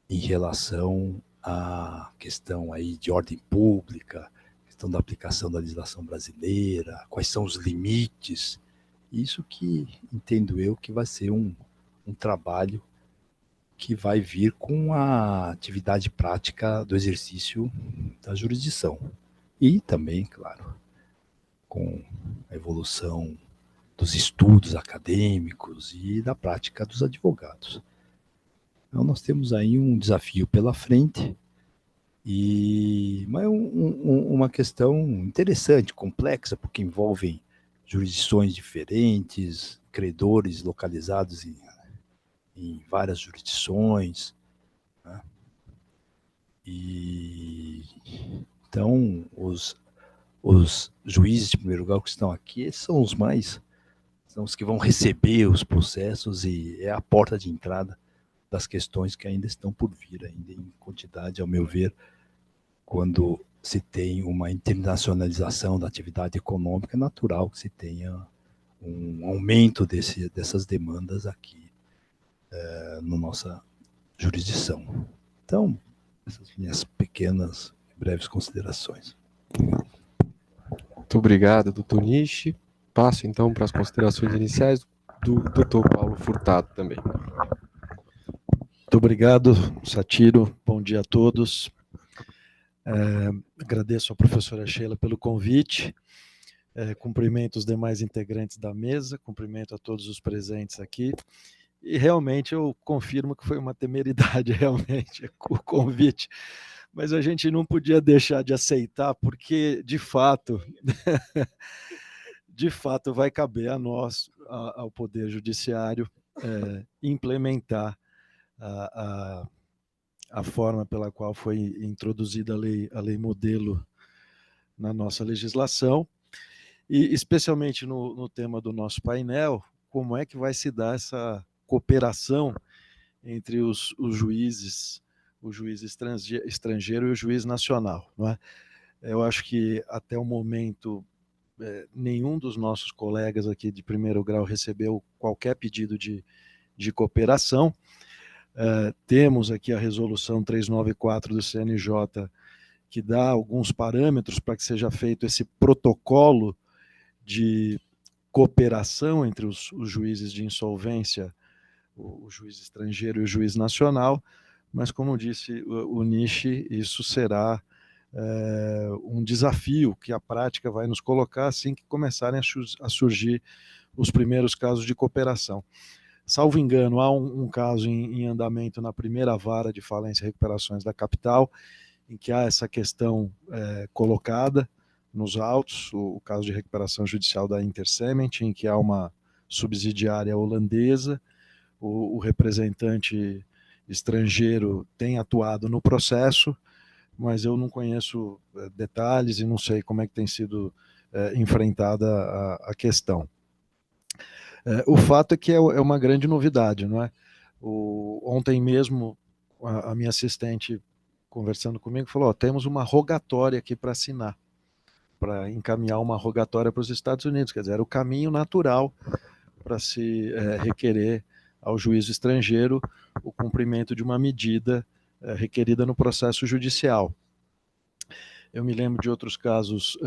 em relação à questão aí de ordem pública, questão da aplicação da legislação brasileira, quais são os limites. Isso que entendo eu que vai ser um trabalho que vai vir com a atividade prática do exercício da jurisdição. E também, claro, com a evolução dos estudos acadêmicos e da prática dos advogados. Então, nós temos aí um desafio pela frente, mas uma questão interessante, complexa, porque envolvem jurisdições diferentes, credores localizados em várias jurisdições, né? E então os juízes de primeiro grau que estão aqui, esses são os que vão receber os processos e é a porta de entrada das questões que ainda estão por vir, ainda em quantidade, ao meu ver, quando se tem uma internacionalização da atividade econômica, é natural que se tenha um aumento dessas demandas aqui na nossa jurisdição. Então, essas minhas pequenas e breves considerações. Muito obrigado, doutor Nishi. Passo, então, para as considerações iniciais do doutor Paulo Furtado também. Muito obrigado, Satiro. Bom dia a todos. Agradeço à professora Sheila pelo convite. Cumprimento os demais integrantes da mesa, cumprimento a todos os presentes aqui. E realmente eu confirmo que foi uma temeridade, realmente, o convite. Mas a gente não podia deixar de aceitar, porque, de fato, vai caber a nós, ao Poder Judiciário, implementar a forma pela qual foi introduzida a lei modelo na nossa legislação, e especialmente no tema do nosso painel, como é que vai se dar essa cooperação entre os juízes, o juiz estrangeiro e o juiz nacional, não é? Eu acho que até o momento nenhum dos nossos colegas aqui de primeiro grau recebeu qualquer pedido de cooperação. Temos aqui a resolução 394 do CNJ, que dá alguns parâmetros para que seja feito esse protocolo de cooperação entre os juízes de insolvência, o juiz estrangeiro e o juiz nacional, mas, como disse o Nishi, isso será um desafio que a prática vai nos colocar assim que começarem a surgir os primeiros casos de cooperação. Salvo engano, há um caso em andamento na primeira vara de falência e recuperações da capital, em que há essa questão colocada nos autos, o caso de recuperação judicial da Intercement, em que há uma subsidiária holandesa, o representante estrangeiro tem atuado no processo, mas eu não conheço detalhes e não sei como é que tem sido enfrentada a questão. O fato é que é uma grande novidade, não é? Ontem mesmo, a minha assistente, conversando comigo, falou, temos uma rogatória aqui para assinar, para encaminhar uma rogatória para os Estados Unidos, quer dizer, era o caminho natural para se requerer ao juízo estrangeiro o cumprimento de uma medida requerida no processo judicial. Eu me lembro de outros casos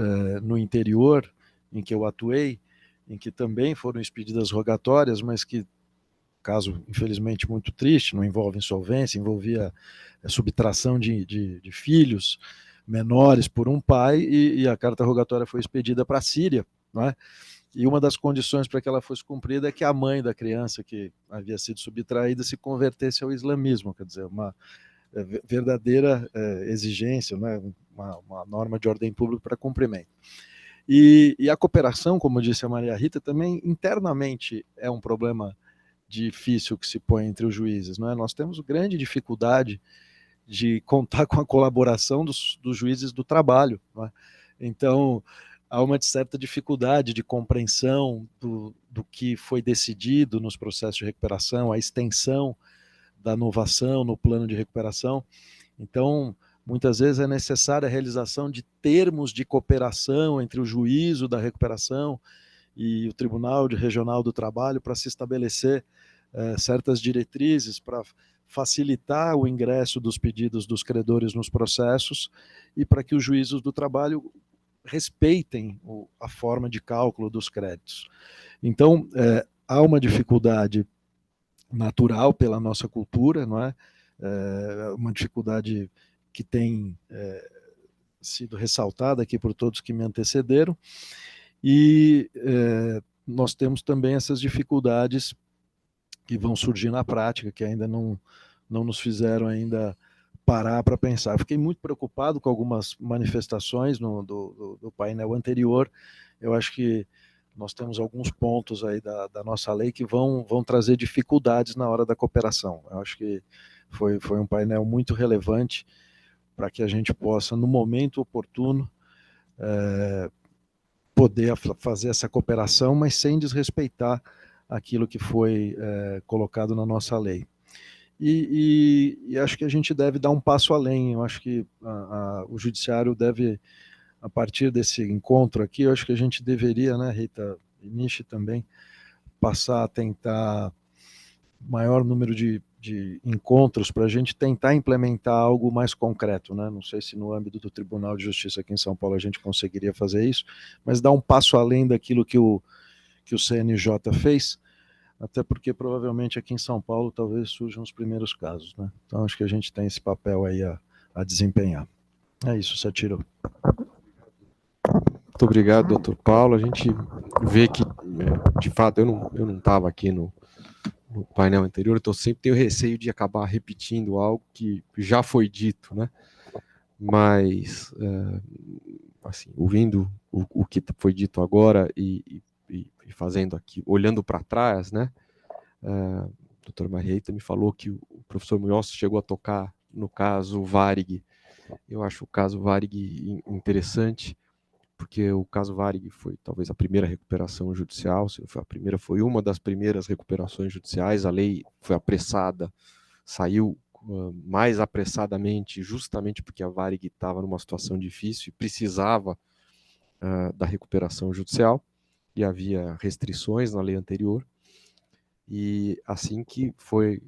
no interior, em que eu atuei, em que também foram expedidas rogatórias, mas que, caso infelizmente muito triste, não envolve insolvência, envolvia subtração de filhos menores por um pai, e a carta rogatória foi expedida para a Síria, não é? E uma das condições para que ela fosse cumprida é que a mãe da criança que havia sido subtraída se convertesse ao islamismo, quer dizer, uma verdadeira exigência, né? Uma norma de ordem pública para cumprimento. E a cooperação, como disse a Maria Rita, também internamente é um problema difícil que se põe entre os juízes, não é? Nós temos grande dificuldade de contar com a colaboração dos juízes do trabalho, não é? Então, há uma certa dificuldade de compreensão do que foi decidido nos processos de recuperação, a extensão da inovação no plano de recuperação. Então, muitas vezes é necessária a realização de termos de cooperação entre o juízo da recuperação e o Tribunal Regional do Trabalho para se estabelecer certas diretrizes para facilitar o ingresso dos pedidos dos credores nos processos e para que os juízos do trabalho respeitem a forma de cálculo dos créditos. Então, há uma dificuldade natural pela nossa cultura, não é? Uma dificuldade que tem sido ressaltada aqui por todos que me antecederam, e nós temos também essas dificuldades que vão surgir na prática, que ainda não nos fizeram ainda parar para pensar. Eu fiquei muito preocupado com algumas manifestações do painel anterior. Eu acho que nós temos alguns pontos aí da nossa lei que vão trazer dificuldades na hora da cooperação. Eu acho que foi um painel muito relevante para que a gente possa, no momento oportuno, poder fazer essa cooperação, mas sem desrespeitar aquilo que foi colocado na nossa lei. E acho que a gente deve dar um passo além. Eu acho que o judiciário deve, a partir desse encontro aqui, eu acho que a gente deveria, né, Rita e Nishi também, passar a tentar maior número de encontros para a gente tentar implementar algo mais concreto, né? Não sei se no âmbito do Tribunal de Justiça aqui em São Paulo a gente conseguiria fazer isso, mas dar um passo além daquilo que o CNJ fez, até porque provavelmente aqui em São Paulo talvez surjam os primeiros casos, né? Então acho que a gente tem esse papel aí a desempenhar. É isso, Satiro. Muito obrigado, doutor Paulo. A gente vê que, de fato, eu não estava aqui no painel anterior, então sempre tenho receio de acabar repetindo algo que já foi dito, né? Mas, assim, ouvindo o que foi dito agora e fazendo aqui, olhando para trás, né? A doutora Maria Rita me falou que o professor Munhoz chegou a tocar no caso Varig. Eu acho o caso Varig interessante, porque o caso Varig foi talvez a primeira recuperação judicial, se não foi a primeira, foi uma das primeiras recuperações judiciais. A lei foi apressada, saiu mais apressadamente, justamente porque a Varig estava numa situação difícil e precisava da recuperação judicial, e havia restrições na lei anterior. E assim que foi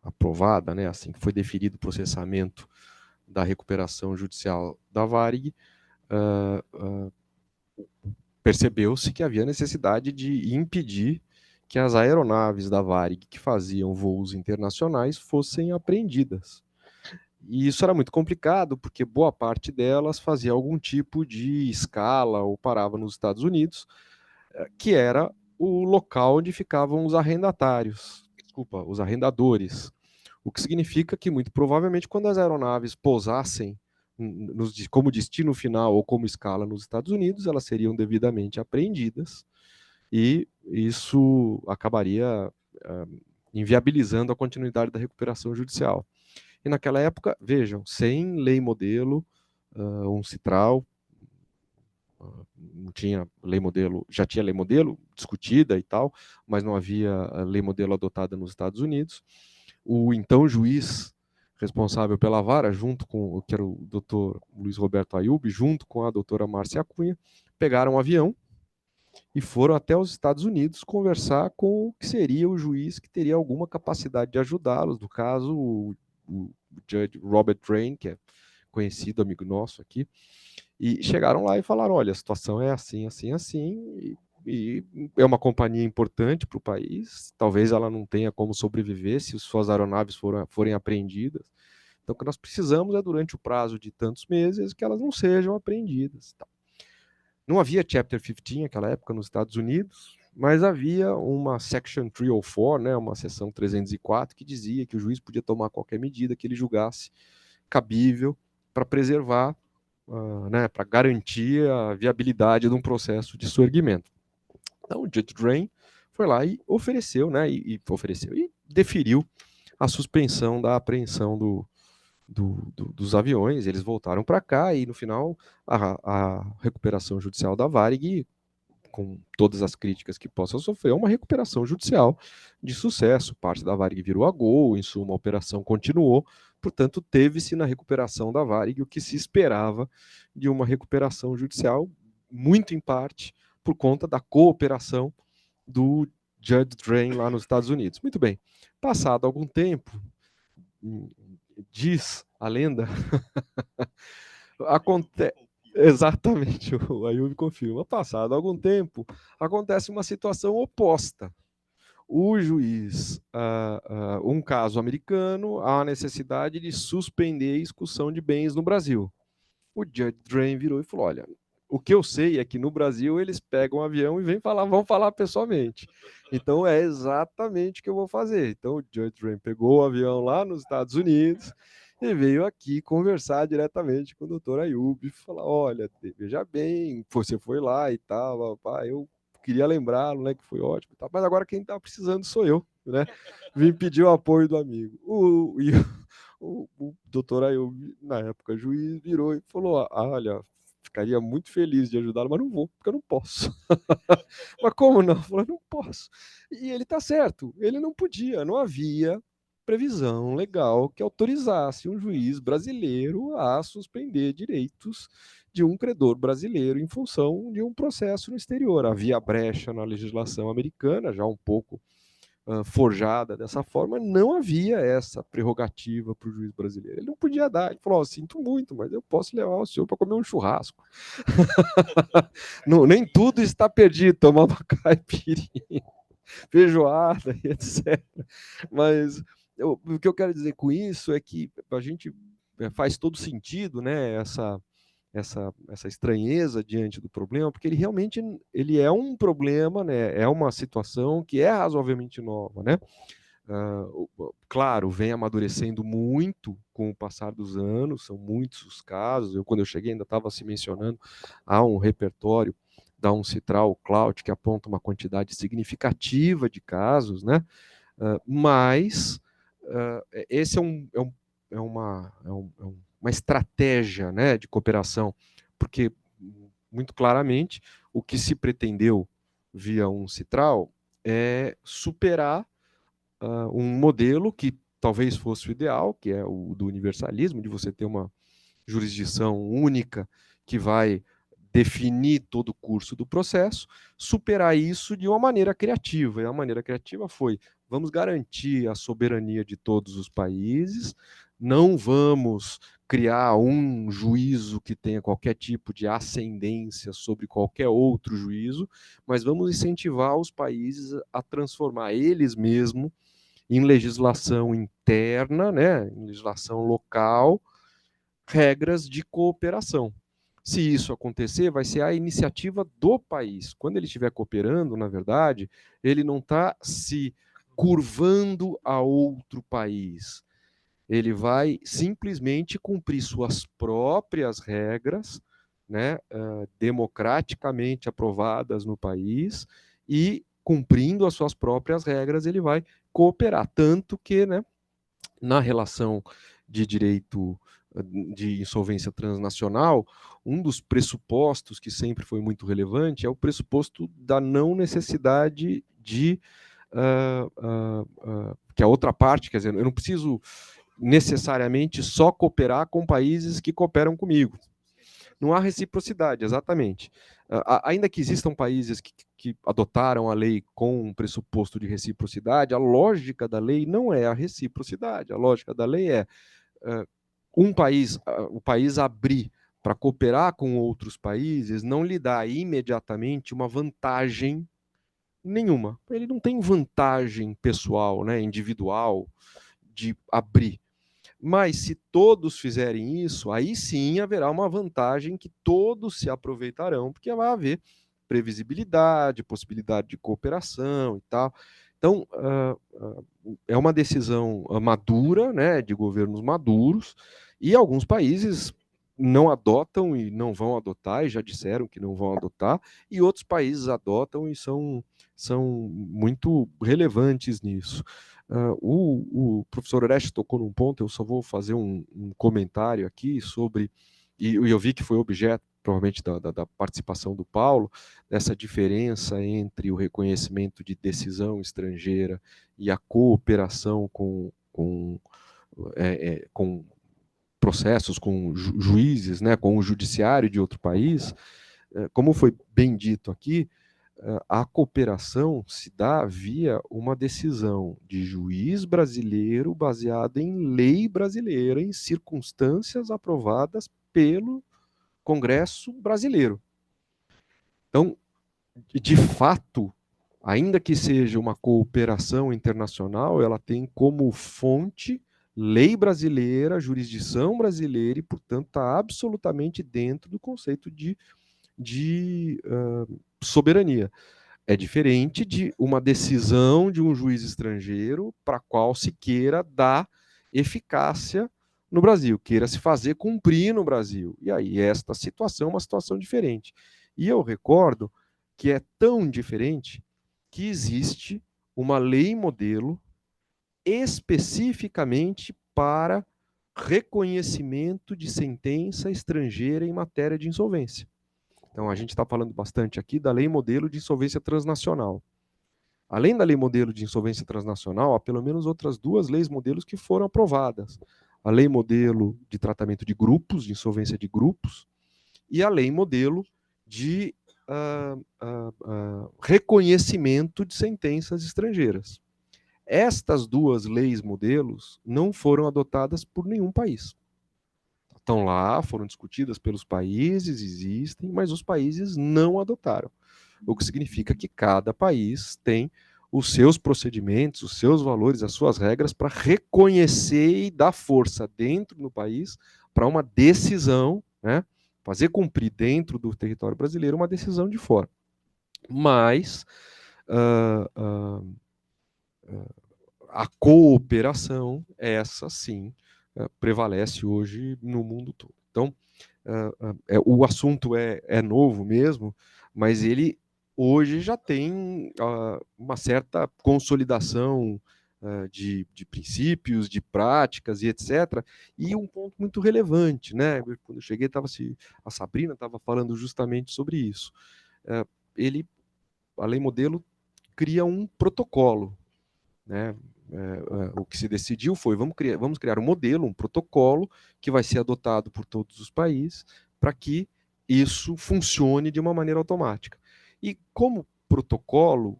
aprovada, né, assim que foi deferido o processamento da recuperação judicial da Varig, percebeu-se que havia necessidade de impedir que as aeronaves da Varig que faziam voos internacionais fossem apreendidas. E isso era muito complicado, porque boa parte delas fazia algum tipo de escala ou parava nos Estados Unidos, que era o local onde ficavam os os arrendadores. O que significa que, muito provavelmente, quando as aeronaves pousassem como destino final ou como escala nos Estados Unidos, elas seriam devidamente apreendidas, e isso acabaria inviabilizando a continuidade da recuperação judicial. E naquela época, vejam, sem lei modelo, UNCITRAL, não tinha lei modelo, já tinha lei modelo discutida e tal, mas não havia lei modelo adotada nos Estados Unidos. O então juiz responsável pela vara, junto com o que era o doutor Luiz Roberto Ayub, junto com a doutora Márcia Cunha, pegaram um avião e foram até os Estados Unidos conversar com o que seria o juiz que teria alguma capacidade de ajudá-los. No caso, o Judge Robert Drain, que é conhecido, amigo nosso aqui, e chegaram lá e falaram, olha, a situação é assim, assim, assim, e é uma companhia importante para o país, talvez ela não tenha como sobreviver se suas aeronaves forem apreendidas. Então, o que nós precisamos é, durante o prazo de tantos meses, que elas não sejam apreendidas. Não havia Chapter 15 naquela época nos Estados Unidos, mas havia uma Section 304, né, uma seção 304, que dizia que o juiz podia tomar qualquer medida que ele julgasse cabível para preservar, né, para garantir a viabilidade de um processo de soerguimento. Então, o Judge Drain foi lá e ofereceu, né, e deferiu a suspensão da apreensão dos aviões. Eles voltaram para cá e, no final, a recuperação judicial da Varig, com todas as críticas que possa sofrer, é uma recuperação judicial de sucesso. Parte da Varig virou a Gol, em suma, a operação continuou. Portanto, teve-se na recuperação da Varig o que se esperava de uma recuperação judicial, muito em parte por conta da cooperação do Judge Drain lá nos Estados Unidos. Muito bem, passado algum tempo, diz a lenda, exatamente, o Ayub confirma, passado algum tempo, acontece uma situação oposta. O juiz, um caso americano, há a necessidade de suspender a excursão de bens no Brasil. O Judge Drain virou e falou, olha, o que eu sei é que no Brasil eles pegam um avião e vão falar pessoalmente. Então é exatamente o que eu vou fazer. Então o Judge Drain pegou o avião lá nos Estados Unidos e veio aqui conversar diretamente com o doutor Ayub e falar, olha, veja bem, você foi lá e tal, eu queria lembrá-lo, né, que foi ótimo, tá? Mas agora quem está precisando sou eu, né? Vim pedir o apoio do amigo. O doutor Ayub, na época juiz, virou e falou, olha, ficaria muito feliz de ajudá-lo, mas não vou, porque eu não posso. Mas como não? Falou, não posso. E ele está certo, ele não podia, não havia previsão legal que autorizasse um juiz brasileiro a suspender direitos de um credor brasileiro em função de um processo no exterior. Havia brecha na legislação americana, já um pouco forjada dessa forma, não havia essa prerrogativa para o juiz brasileiro. Ele não podia dar. Ele falou, sinto muito, mas eu posso levar o senhor para comer um churrasco. Não, nem tudo está perdido, tomar uma caipirinha, feijoada e etc. Mas o que eu quero dizer com isso é que a gente faz todo sentido, né, essa estranheza diante do problema, porque ele realmente é um problema, né, é uma situação que é razoavelmente nova, né? Claro, vem amadurecendo muito com o passar dos anos, são muitos os casos. Quando eu cheguei, ainda estava se mencionando, há um repertório da Uncitral Cloud que aponta uma quantidade significativa de casos, né? Mas esse é uma estratégia, né, de cooperação, porque, muito claramente, o que se pretendeu via Uncitral é superar um modelo que talvez fosse o ideal, que é o do universalismo, de você ter uma jurisdição única que vai definir todo o curso do processo, superar isso de uma maneira criativa. E a maneira criativa foi, vamos garantir a soberania de todos os países, não vamos criar um juízo que tenha qualquer tipo de ascendência sobre qualquer outro juízo, mas vamos incentivar os países a transformar eles mesmos em legislação interna, né, em legislação local, regras de cooperação. Se isso acontecer, vai ser a iniciativa do país. Quando ele estiver cooperando, na verdade, ele não está se curvando a outro país. Ele vai simplesmente cumprir suas próprias regras, né, democraticamente aprovadas no país, e cumprindo as suas próprias regras, ele vai cooperar. Tanto que, né, na relação de direito de insolvência transnacional, um dos pressupostos que sempre foi muito relevante é o pressuposto da não necessidade de que a outra parte, quer dizer, eu não preciso necessariamente só cooperar com países que cooperam comigo. Não há reciprocidade, exatamente. Ainda que existam países que adotaram a lei com um pressuposto de reciprocidade, a lógica da lei não é a reciprocidade. A lógica da lei é o país abrir para cooperar com outros países não lhe dá imediatamente uma vantagem nenhuma. Ele não tem vantagem pessoal, né, individual, de abrir. Mas se todos fizerem isso, aí sim haverá uma vantagem que todos se aproveitarão, porque vai haver previsibilidade, possibilidade de cooperação e tal. Então, é uma decisão madura, né, de governos maduros, e alguns países não adotam e não vão adotar, e já disseram que não vão adotar, e outros países adotam e são muito relevantes nisso. O professor Orestes tocou num ponto, eu só vou fazer um comentário aqui sobre, e eu vi que foi objeto, provavelmente, da participação do Paulo, essa diferença entre o reconhecimento de decisão estrangeira e a cooperação com processos, com juízes, né, com o judiciário de outro país. Como foi bem dito aqui, a cooperação se dá via uma decisão de juiz brasileiro baseada em lei brasileira, em circunstâncias aprovadas pelo Congresso brasileiro. Então, de fato, ainda que seja uma cooperação internacional, ela tem como fonte lei brasileira, jurisdição brasileira e, portanto, está absolutamente dentro do conceito de soberania. É diferente de uma decisão de um juiz estrangeiro para a qual se queira dar eficácia no Brasil, queira se fazer cumprir no Brasil. E aí esta situação é uma situação diferente. E eu recordo que é tão diferente que existe uma lei modelo especificamente para reconhecimento de sentença estrangeira em matéria de insolvência. Então, a gente está falando bastante aqui da lei modelo de insolvência transnacional. Além da lei modelo de insolvência transnacional, há pelo menos outras duas leis modelos que foram aprovadas. A lei modelo de tratamento de grupos, de insolvência de grupos, e a lei modelo de reconhecimento de sentenças estrangeiras. Estas duas leis modelos não foram adotadas por nenhum país. Estão lá, foram discutidas pelos países, existem, mas os países não adotaram. O que significa que cada país tem os seus procedimentos, os seus valores, as suas regras para reconhecer e dar força dentro do país para uma decisão, né, fazer cumprir dentro do território brasileiro uma decisão de fora. Mas a cooperação, essa sim, prevalece hoje no mundo todo. Então, o assunto é novo mesmo, mas ele hoje já tem uma certa consolidação de princípios, de práticas e etc. E um ponto muito relevante, né? Quando eu cheguei, a Sabrina estava falando justamente sobre isso. A lei modelo cria um protocolo, né? O que se decidiu foi, vamos criar um modelo, um protocolo que vai ser adotado por todos os países para que isso funcione de uma maneira automática. E como protocolo,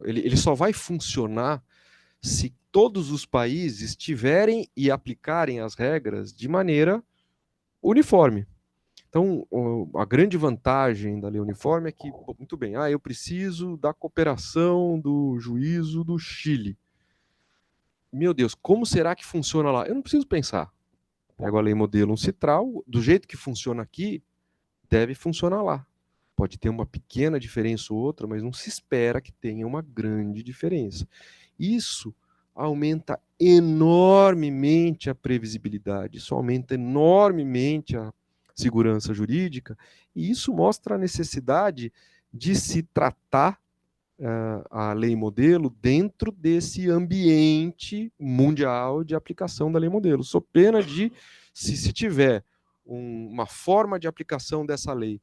ele só vai funcionar se todos os países tiverem e aplicarem as regras de maneira uniforme. Então, a grande vantagem da lei uniforme é que, muito bem, eu preciso da cooperação do juízo do Chile. Meu Deus, como será que funciona lá? Eu não preciso pensar. Pego a lei modelo UNCITRAL, do jeito que funciona aqui, deve funcionar lá. Pode ter uma pequena diferença ou outra, mas não se espera que tenha uma grande diferença. Isso aumenta enormemente a previsibilidade, isso aumenta enormemente a segurança jurídica, e isso mostra a necessidade de se tratar a lei modelo dentro desse ambiente mundial de aplicação da lei modelo. Sou pena de, se tiver uma forma de aplicação dessa lei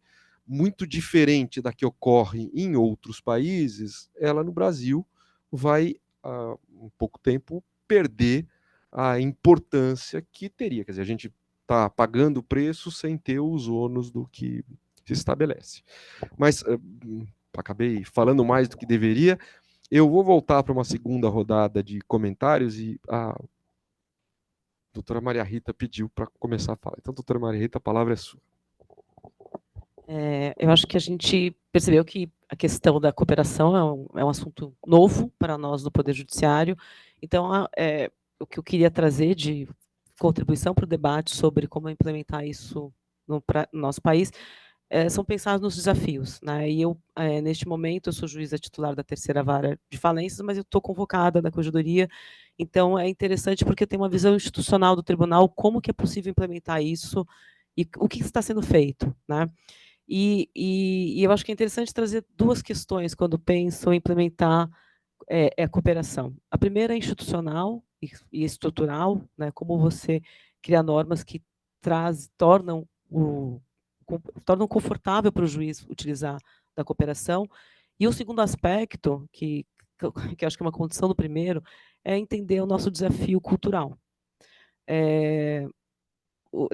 muito diferente da que ocorre em outros países, ela no Brasil vai, em pouco tempo, perder a importância que teria. Quer dizer, a gente está pagando o preço sem ter os ônus do que se estabelece. Mas acabei falando mais do que deveria. Eu vou voltar para uma segunda rodada de comentários e doutora Maria Rita pediu para começar a falar. Então, doutora Maria Rita, a palavra é sua. Eu acho que a gente percebeu que a questão da cooperação é um assunto novo para nós do Poder Judiciário. Então, o que eu queria trazer de contribuição para o debate sobre como implementar isso no nosso país são pensar nos desafios, né? E eu, neste momento, eu sou juíza titular da terceira vara de falências, mas eu estou convocada da corregedoria, então é interessante porque tem uma visão institucional do tribunal, como que é possível implementar isso e o que está sendo feito, né? E eu acho que é interessante trazer duas questões quando penso em implementar a cooperação. A primeira é institucional e estrutural, né? Como você cria normas que tornam confortável para o juiz utilizar da cooperação. E o segundo aspecto, que eu acho que é uma condição do primeiro, é entender o nosso desafio cultural.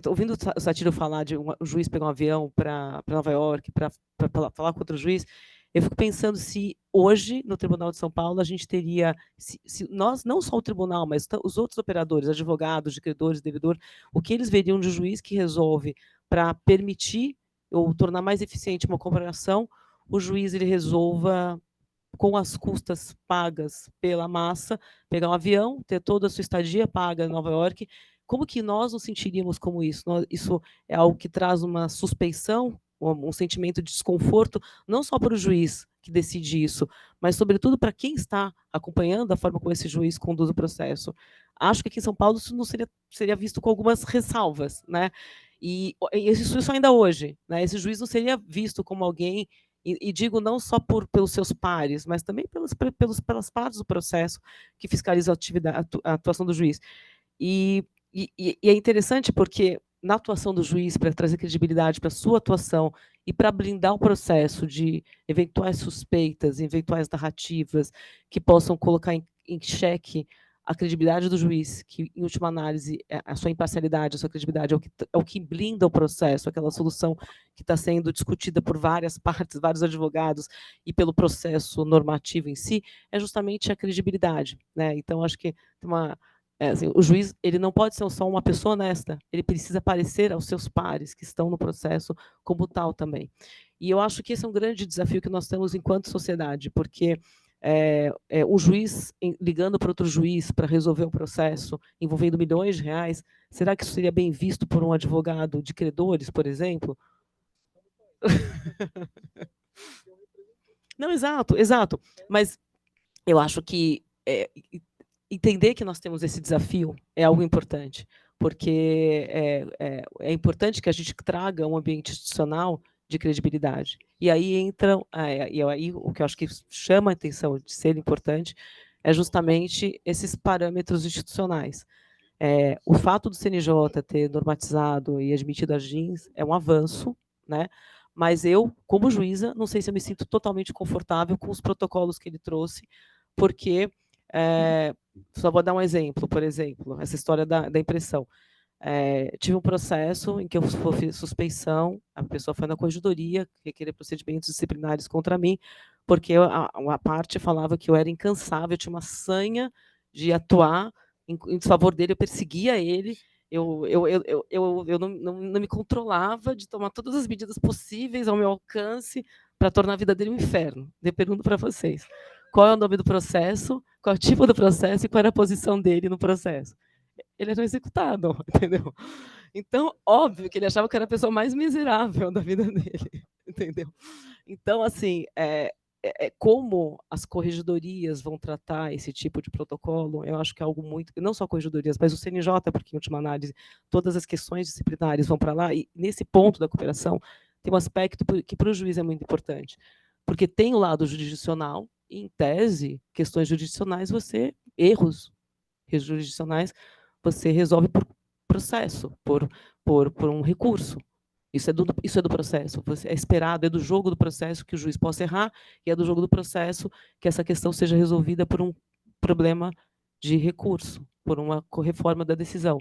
Ouvindo o Satiro falar de um juiz pegar um avião para Nova York para falar com outro juiz, eu fico pensando se hoje, no Tribunal de São Paulo, a gente teria, se nós, não só o tribunal, mas os outros operadores, advogados, de credores, devedor, o que eles veriam de um juiz que resolve para permitir ou tornar mais eficiente uma comparação, o juiz ele resolva, com as custas pagas pela massa, pegar um avião, ter toda a sua estadia paga em Nova York. Como que nós nos sentiríamos como isso? Isso é algo que traz uma suspeição, um sentimento de desconforto, não só para o juiz que decide isso, mas, sobretudo, para quem está acompanhando a forma como esse juiz conduz o processo. Acho que aqui em São Paulo isso não seria visto com algumas ressalvas, né? E isso ainda hoje, né? Esse juiz não seria visto como alguém, e digo não só pelos seus pares, mas também pelas partes do processo que fiscalizam a atuação do juiz. E é interessante porque, na atuação do juiz, para trazer credibilidade para a sua atuação e para blindar o processo de eventuais suspeitas, eventuais narrativas que possam colocar em xeque a credibilidade do juiz, que, em última análise, a sua imparcialidade, a sua credibilidade é o que blinda o processo, aquela solução que está sendo discutida por várias partes, vários advogados, e pelo processo normativo em si, é justamente a credibilidade, né? Então, acho que tem assim, o juiz ele não pode ser só uma pessoa honesta, ele precisa parecer aos seus pares que estão no processo como tal também. E eu acho que esse é um grande desafio que nós temos enquanto sociedade, porque um juiz ligando para outro juiz para resolver um processo envolvendo milhões de reais, será que isso seria bem visto por um advogado de credores, por exemplo? Não, exato. Mas eu acho que entender que nós temos esse desafio é algo importante, porque é importante que a gente traga um ambiente institucional de credibilidade. E aí entra, o que eu acho que chama a atenção de ser importante é justamente esses parâmetros institucionais. O fato do CNJ ter normatizado e admitido as GINs é um avanço, né? Mas eu, como juíza, não sei se eu me sinto totalmente confortável com os protocolos que ele trouxe, porque só vou dar um exemplo, por exemplo, essa história da impressão. Tive um processo em que eu fiz suspeição, a pessoa foi na corregedoria requerer procedimentos disciplinares contra mim, porque a parte falava que eu era incansável, eu tinha uma sanha de atuar em desfavor dele, eu perseguia ele, eu não me controlava de tomar todas as medidas possíveis ao meu alcance para tornar a vida dele um inferno. Eu pergunto para vocês, qual é o nome do processo, qual é o tipo do processo e qual era a posição dele no processo? Ele era executado, entendeu? Então, óbvio que ele achava que era a pessoa mais miserável da vida dele, entendeu? Então, assim, como as corregedorias vão tratar esse tipo de protocolo, eu acho que é algo muito, não só corregedorias, mas o CNJ, porque, em última análise, todas as questões disciplinares vão para lá, e nesse ponto da cooperação, tem um aspecto que para o juiz é muito importante, porque tem o lado jurisdicional, e, em tese, questões jurisdicionais, erros jurisdicionais, você resolve por processo, por um recurso. Isso é do processo. É esperado, é do jogo do processo que o juiz possa errar, e é do jogo do processo que essa questão seja resolvida por um problema de recurso, por uma reforma da decisão.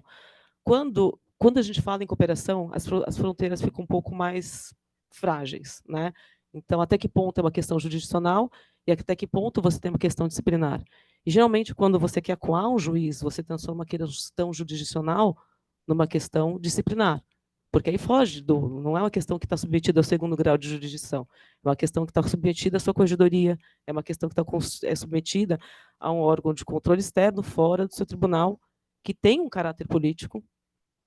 Quando a gente fala em cooperação, as fronteiras ficam um pouco mais frágeis, né? Então, até que ponto é uma questão jurisdicional e até que ponto você tem uma questão disciplinar. E, geralmente, quando você quer acuar um juiz, você transforma uma questão jurisdicional numa questão disciplinar. Porque aí foge, não é uma questão que está submetida ao segundo grau de jurisdição, é uma questão que está submetida à sua corregedoria, é uma questão que está submetida a um órgão de controle externo fora do seu tribunal, que tem um caráter político,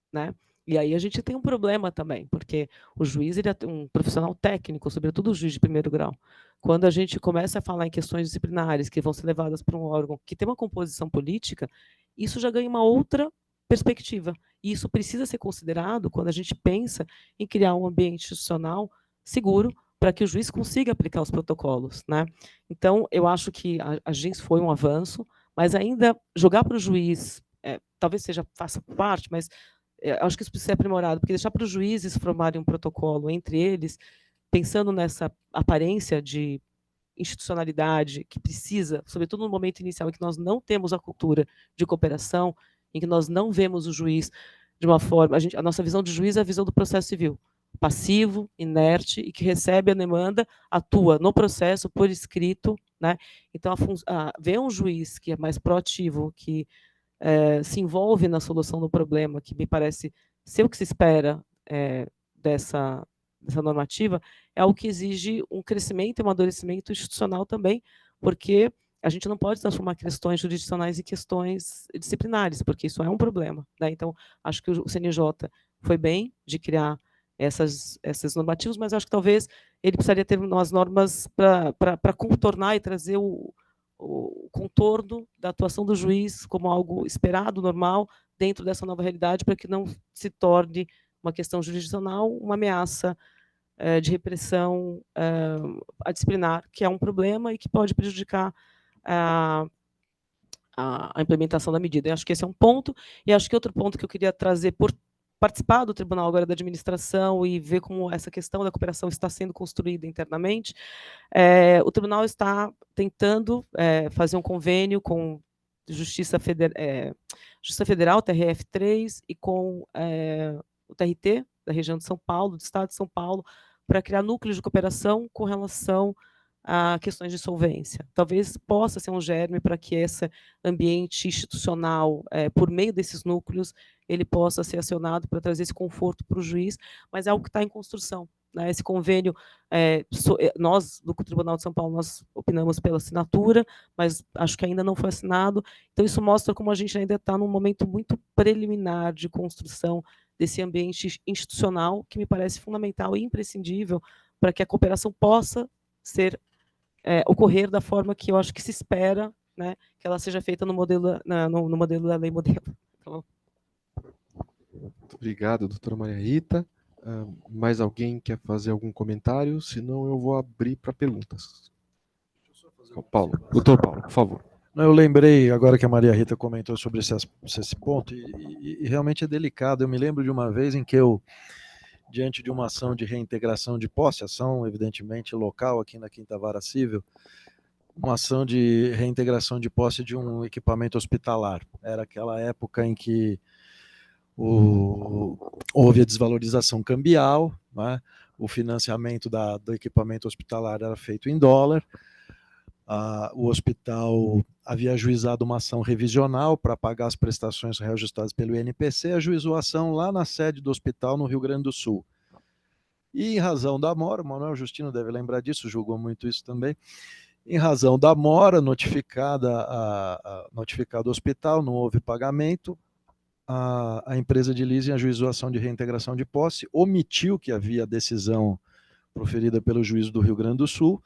né? E aí a gente tem um problema também, porque o juiz ele é um profissional técnico, sobretudo o juiz de primeiro grau. Quando a gente começa a falar em questões disciplinares que vão ser levadas para um órgão que tem uma composição política, isso já ganha uma outra perspectiva. E isso precisa ser considerado quando a gente pensa em criar um ambiente institucional seguro para que o juiz consiga aplicar os protocolos, né? Então, eu acho que a GINS foi um avanço, mas ainda jogar para o juiz, talvez faça parte, mas acho que isso precisa ser aprimorado, porque deixar para os juízes formarem um protocolo entre eles, pensando nessa aparência de institucionalidade que precisa, sobretudo no momento inicial em que nós não temos a cultura de cooperação, em que nós não vemos o juiz de uma forma... A nossa visão de juiz é a visão do processo civil, passivo, inerte, e que recebe a demanda, atua no processo por escrito, né? Então, ver um juiz que é mais proativo, que se envolve na solução do problema, que me parece ser o que se espera dessa normativa, é o que exige um crescimento e um amadurecimento institucional também, porque a gente não pode transformar questões jurisdicionais em questões disciplinares, porque isso é um problema, né? Então, acho que o CNJ foi bem de criar essas normativas, mas acho que talvez ele precisaria ter umas normas para contornar e trazer o contorno da atuação do juiz como algo esperado, normal, dentro dessa nova realidade, para que não se torne uma questão jurisdicional, uma ameaça de repressão a disciplinar, que é um problema e que pode prejudicar a implementação da medida. Eu acho que esse é um ponto, e acho que outro ponto que eu queria trazer por participar do Tribunal agora da Administração e ver como essa questão da cooperação está sendo construída internamente, o Tribunal está tentando fazer um convênio com Justiça Federal, TRF3, e com o TRT, da região de São Paulo, do Estado de São Paulo, para criar núcleos de cooperação com relação a questões de solvência. Talvez possa ser um germe para que esse ambiente institucional, por meio desses núcleos, ele possa ser acionado para trazer esse conforto para o juiz, mas é algo que está em construção, né? Esse convênio, nós, do Tribunal de São Paulo, nós opinamos pela assinatura, mas acho que ainda não foi assinado. Então, isso mostra como a gente ainda está num momento muito preliminar de construção desse ambiente institucional, que me parece fundamental e imprescindível para que a cooperação possa ocorrer da forma que eu acho que se espera, né, que ela seja feita no modelo da lei modelo. Então, muito obrigado, doutora Maria Rita. Mais alguém quer fazer algum comentário? Senão eu vou abrir para perguntas. Paulo, doutor Paulo, por favor. Eu lembrei, agora que a Maria Rita comentou sobre esse ponto, e realmente é delicado. Eu me lembro de uma vez em que eu, diante de uma ação de reintegração de posse, ação evidentemente local aqui na Quinta Vara Civil, uma ação de reintegração de posse de um equipamento hospitalar. Era aquela época em que houve a desvalorização cambial, né? O financiamento do equipamento hospitalar era feito em dólar, o hospital havia ajuizado uma ação revisional para pagar as prestações reajustadas pelo INPC, ajuizou a ação lá na sede do hospital no Rio Grande do Sul. E em razão da mora, o Manuel Justino deve lembrar disso, julgou muito isso também, em razão da mora, notificado o hospital, não houve pagamento, a empresa de leasing ajuizou a ação de reintegração de posse, omitiu que havia decisão proferida pelo juiz do Rio Grande do Sul,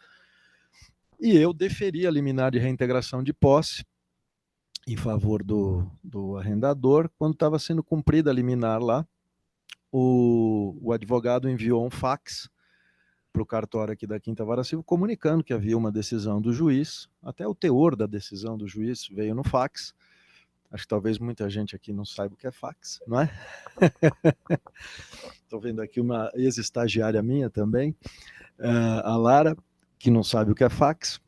e eu deferi a liminar de reintegração de posse em favor do arrendador. Quando estava sendo cumprida a liminar lá, o advogado enviou um fax para o cartório aqui da Quinta Vara Civil, comunicando que havia uma decisão do juiz, até o teor da decisão do juiz veio no fax. Acho que talvez muita gente aqui não saiba o que é fax, não é? Estou vendo aqui uma ex-estagiária minha também, a Lara, que não sabe o que é fax,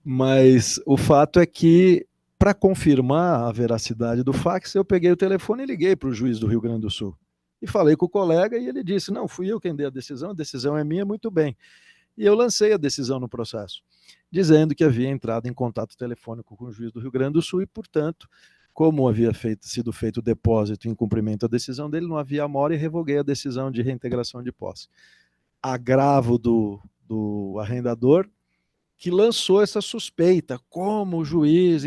mas o fato é que, para confirmar a veracidade do fax, eu peguei o telefone e liguei para o juiz do Rio Grande do Sul. E falei com o colega e ele disse, não, fui eu quem dei a decisão é minha, muito bem. E eu lancei a decisão no processo, dizendo que havia entrado em contato telefônico com o juiz do Rio Grande do Sul e, portanto, como havia sido feito o depósito em cumprimento à decisão dele, não havia mora e revoguei a decisão de reintegração de posse. Agravo do arrendador, que lançou essa suspeita, como o juiz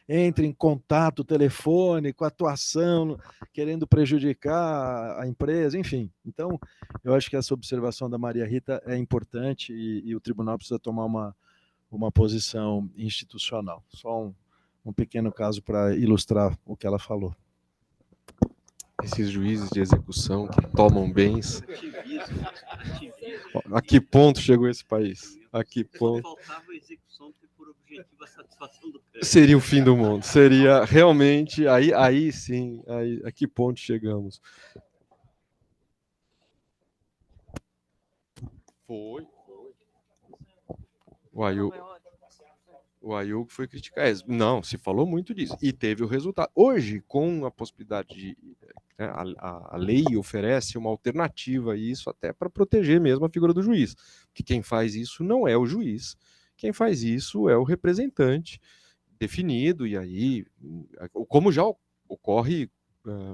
entra em contato telefônico, atuação, querendo prejudicar a empresa, enfim. Então, eu acho que essa observação da Maria Rita é importante e o tribunal precisa tomar uma posição institucional. Só um pequeno caso para ilustrar o que ela falou. Esses juízes de execução que tomam bens. A que ponto chegou esse país? A que ponto? Só faltava a execução ter por objetivo a satisfação do crédito. Seria o fim do mundo. Seria realmente, aí sim, a que ponto chegamos? Foi. O Ayugo foi criticar. Não, se falou muito disso. E teve o resultado. Hoje, com a possibilidade de... Né, a lei oferece uma alternativa a isso, até para proteger mesmo a figura do juiz. Porque quem faz isso não é o juiz. Quem faz isso é o representante definido. E aí, como já ocorre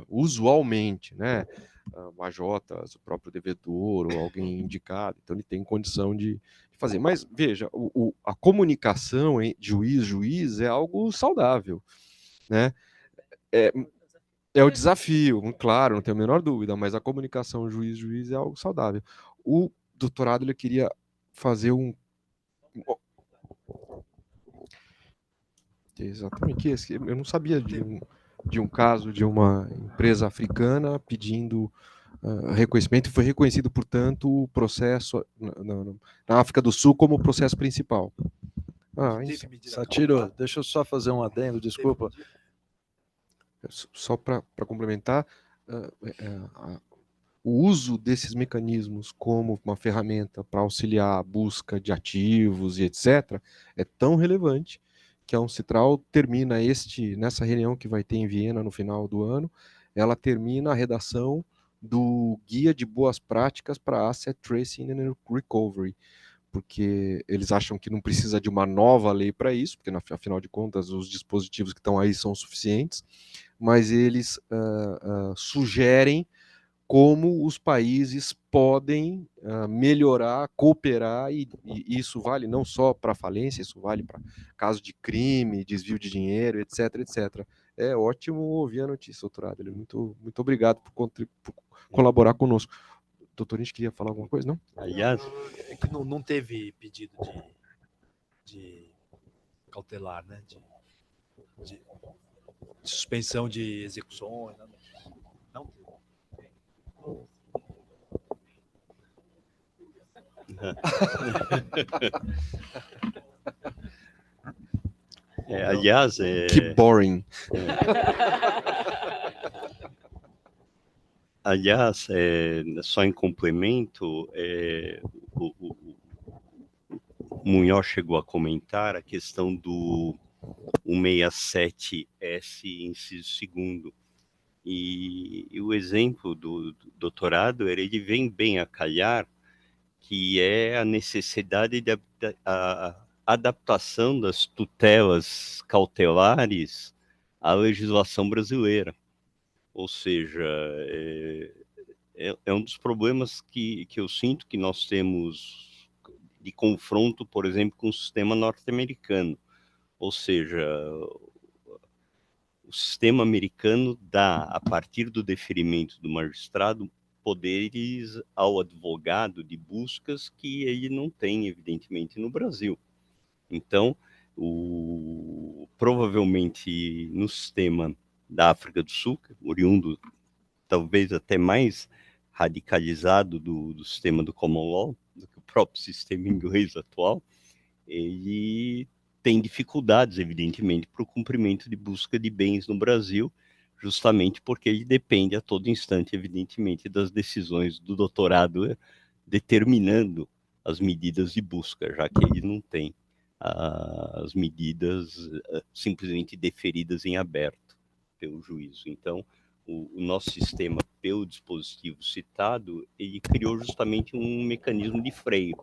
usualmente, né? Majotas, o próprio devedor ou alguém indicado. Então, ele tem condição de fazer. Mas, veja, a comunicação de juiz-juiz é algo saudável, né? É o desafio, claro, não tenho a menor dúvida, mas a comunicação juiz-juiz é algo saudável. O doutorado, ele queria fazer Exatamente, eu não sabia de um caso de uma empresa africana pedindo reconhecimento, e foi reconhecido, portanto, o processo na África do Sul como o processo principal. Satiro, deixa eu só fazer um adendo, desculpa. Só para complementar, o uso desses mecanismos como uma ferramenta para auxiliar a busca de ativos e etc. é tão relevante que a Uncitral termina nessa reunião que vai ter em Viena no final do ano, ela termina a redação do Guia de Boas Práticas para Asset Tracing and Recovery, porque eles acham que não precisa de uma nova lei para isso, porque afinal de contas os dispositivos que estão aí são suficientes, mas eles sugerem como os países podem melhorar, cooperar, e isso vale não só para falência, isso vale para caso de crime, desvio de dinheiro, etc, etc. É ótimo ouvir a notícia, doutor Adler. Muito obrigado por colaborar conosco. Doutor, a gente queria falar alguma coisa, não? Aliás, é que não teve pedido de cautelar, né? De suspensão de execuções, não. Aliás, que boring. Aliás, só em complemento, o Munhoz chegou a comentar a questão do 167S, inciso 2º. E o exemplo do doutorado, ele vem bem a calhar, que é a necessidade de a adaptação das tutelas cautelares à legislação brasileira. Ou seja, é um dos problemas que eu sinto que nós temos de confronto, por exemplo, com o sistema norte-americano. Ou seja, o sistema americano dá, a partir do deferimento do magistrado, poderes ao advogado de buscas que ele não tem, evidentemente, no Brasil. Então, provavelmente no sistema da África do Sul, oriundo talvez até mais radicalizado do sistema do common law, do que o próprio sistema inglês atual, ele tem dificuldades, evidentemente, para o cumprimento de busca de bens no Brasil, justamente porque ele depende a todo instante, evidentemente, das decisões do doutorado determinando as medidas de busca, já que ele não tem as medidas simplesmente deferidas em aberto pelo juízo. Então, o nosso sistema, pelo dispositivo citado, ele criou justamente um mecanismo de freio,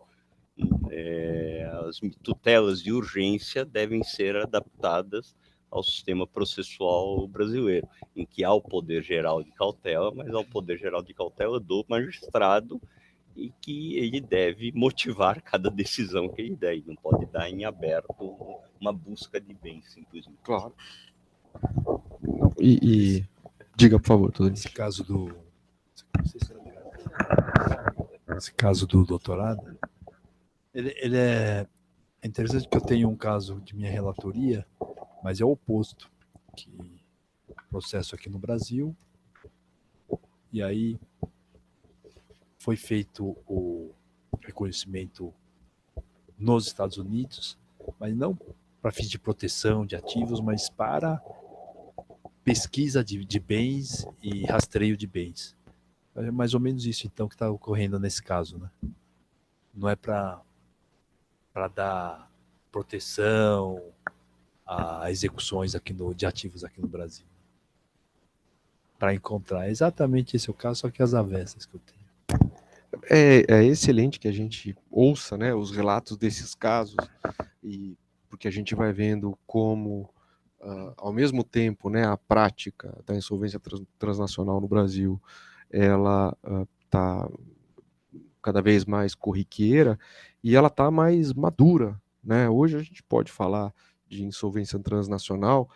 As tutelas de urgência devem ser adaptadas ao sistema processual brasileiro, em que há o poder geral de cautela, mas há o poder geral de cautela do magistrado, e que ele deve motivar cada decisão que ele der, ele não pode dar em aberto uma busca de bens, simplesmente. Claro. E diga, por favor, Tony. Esse caso do... Esse caso do doutorado, ele é interessante, que eu tenho um caso de minha relatoria, mas é o oposto, que processo aqui no Brasil, e aí foi feito o reconhecimento nos Estados Unidos, mas não para fins de proteção de ativos, mas para pesquisa de bens e rastreio de bens. É mais ou menos isso, então, que está ocorrendo nesse caso, né? Não é para dar proteção a execuções aqui de ativos aqui no Brasil. Para encontrar exatamente esse é o caso, só que as avessas que eu tenho. É excelente que a gente ouça, né, os relatos desses casos, e porque a gente vai vendo como, ao mesmo tempo, né, a prática da insolvência transnacional no Brasil, ela está cada vez mais corriqueira e ela está mais madura, né? Hoje a gente pode falar de insolvência transnacional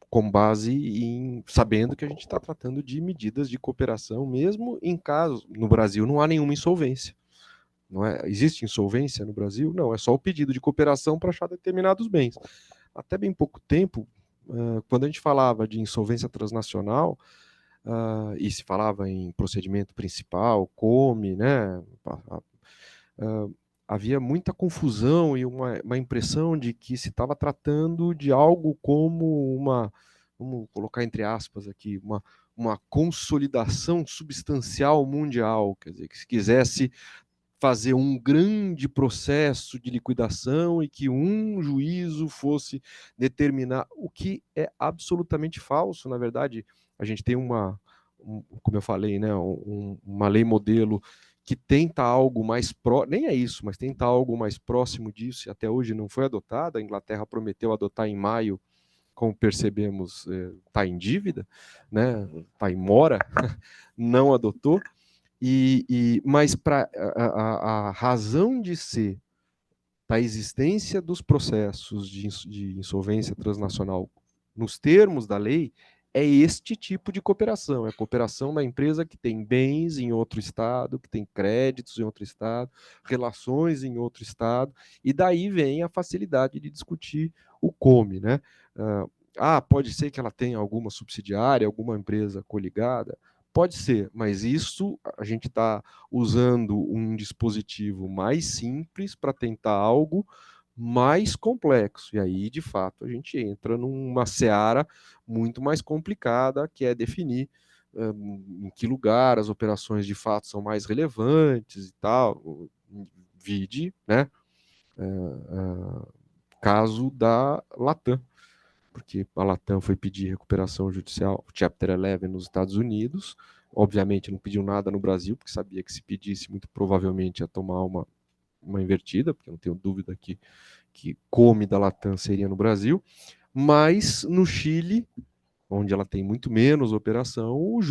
com base em sabendo que a gente está tratando de medidas de cooperação, mesmo em casos no Brasil não há nenhuma insolvência. Não é? Existe insolvência no Brasil? Não, é só o pedido de cooperação para achar determinados bens. Até bem pouco tempo, quando a gente falava de insolvência transnacional, e se falava em procedimento principal, come, né? Havia muita confusão e uma impressão de que se estava tratando de algo como vamos colocar entre aspas aqui, uma consolidação substancial mundial, quer dizer, que se quisesse fazer um grande processo de liquidação e que um juízo fosse determinar, o que é absolutamente falso. Na verdade, a gente tem como eu falei, né, uma lei modelo que tenta algo mais nem é isso, mas tenta algo mais próximo disso, e até hoje não foi adotada. A Inglaterra prometeu adotar em maio, como percebemos, está em dívida, né, está em mora, não adotou. Mas a razão de ser da existência dos processos de insolvência transnacional nos termos da lei é este tipo de cooperação, é a cooperação da empresa que tem bens em outro estado, que tem créditos em outro estado, relações em outro estado, e daí vem a facilidade de discutir o come, né? Pode ser que ela tenha alguma subsidiária, alguma empresa coligada, pode ser, mas isso a gente está usando um dispositivo mais simples para tentar algo mais complexo. E aí, de fato, a gente entra numa seara muito mais complicada, que é definir em que lugar as operações de fato são mais relevantes e tal. Vide, né? Caso da Latam, porque a Latam foi pedir recuperação judicial, Chapter 11 nos Estados Unidos, obviamente não pediu nada no Brasil, porque sabia que se pedisse, muito provavelmente ia tomar uma invertida, porque eu não tenho dúvida que come da Latam seria no Brasil, mas no Chile, onde ela tem muito menos operação, o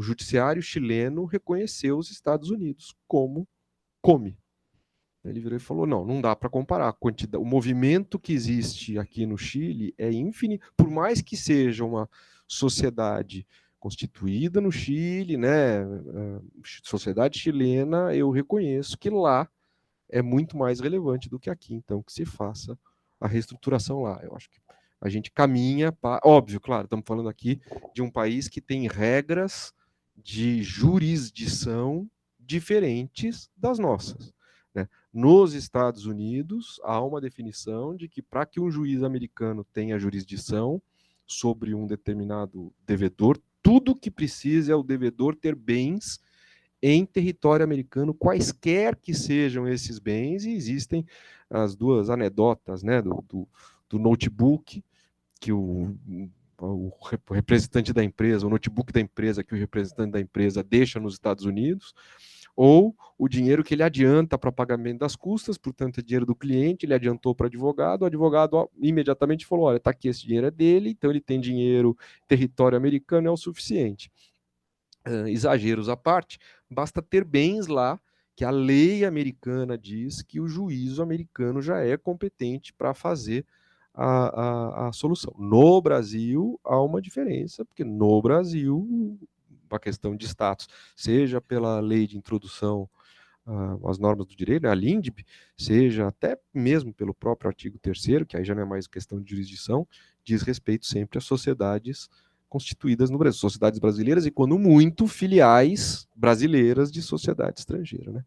judiciário chileno reconheceu os Estados Unidos como come. Ele virou e falou, não dá para comparar. O movimento que existe aqui no Chile é infinito, por mais que seja uma sociedade constituída no Chile, né, sociedade chilena, eu reconheço que lá é muito mais relevante do que aqui, então que se faça a reestruturação lá. Eu acho que a gente caminha para... Óbvio, claro, estamos falando aqui de um país que tem regras de jurisdição diferentes das nossas. Né? Nos Estados Unidos, há uma definição de que para que um juiz americano tenha jurisdição sobre um determinado devedor, tudo que precisa é o devedor ter bens em território americano, quaisquer que sejam esses bens, e existem as duas anedotas, né, do notebook que o representante da empresa, o notebook da empresa que o representante da empresa deixa nos Estados Unidos, ou o dinheiro que ele adianta para pagamento das custas, portanto é dinheiro do cliente, ele adiantou para o advogado imediatamente falou, olha, está aqui, esse dinheiro é dele, então ele tem dinheiro, território americano é o suficiente. Exageros à parte, basta ter bens lá, que a lei americana diz que o juízo americano já é competente para fazer a solução. No Brasil, há uma diferença, porque no Brasil, a questão de status, seja pela lei de introdução às normas do direito, né, a LINDB, seja até mesmo pelo próprio artigo 3º, que aí já não é mais questão de jurisdição, diz respeito sempre às sociedades constituídas no Brasil, sociedades brasileiras e, quando muito, filiais brasileiras de sociedade estrangeira, né?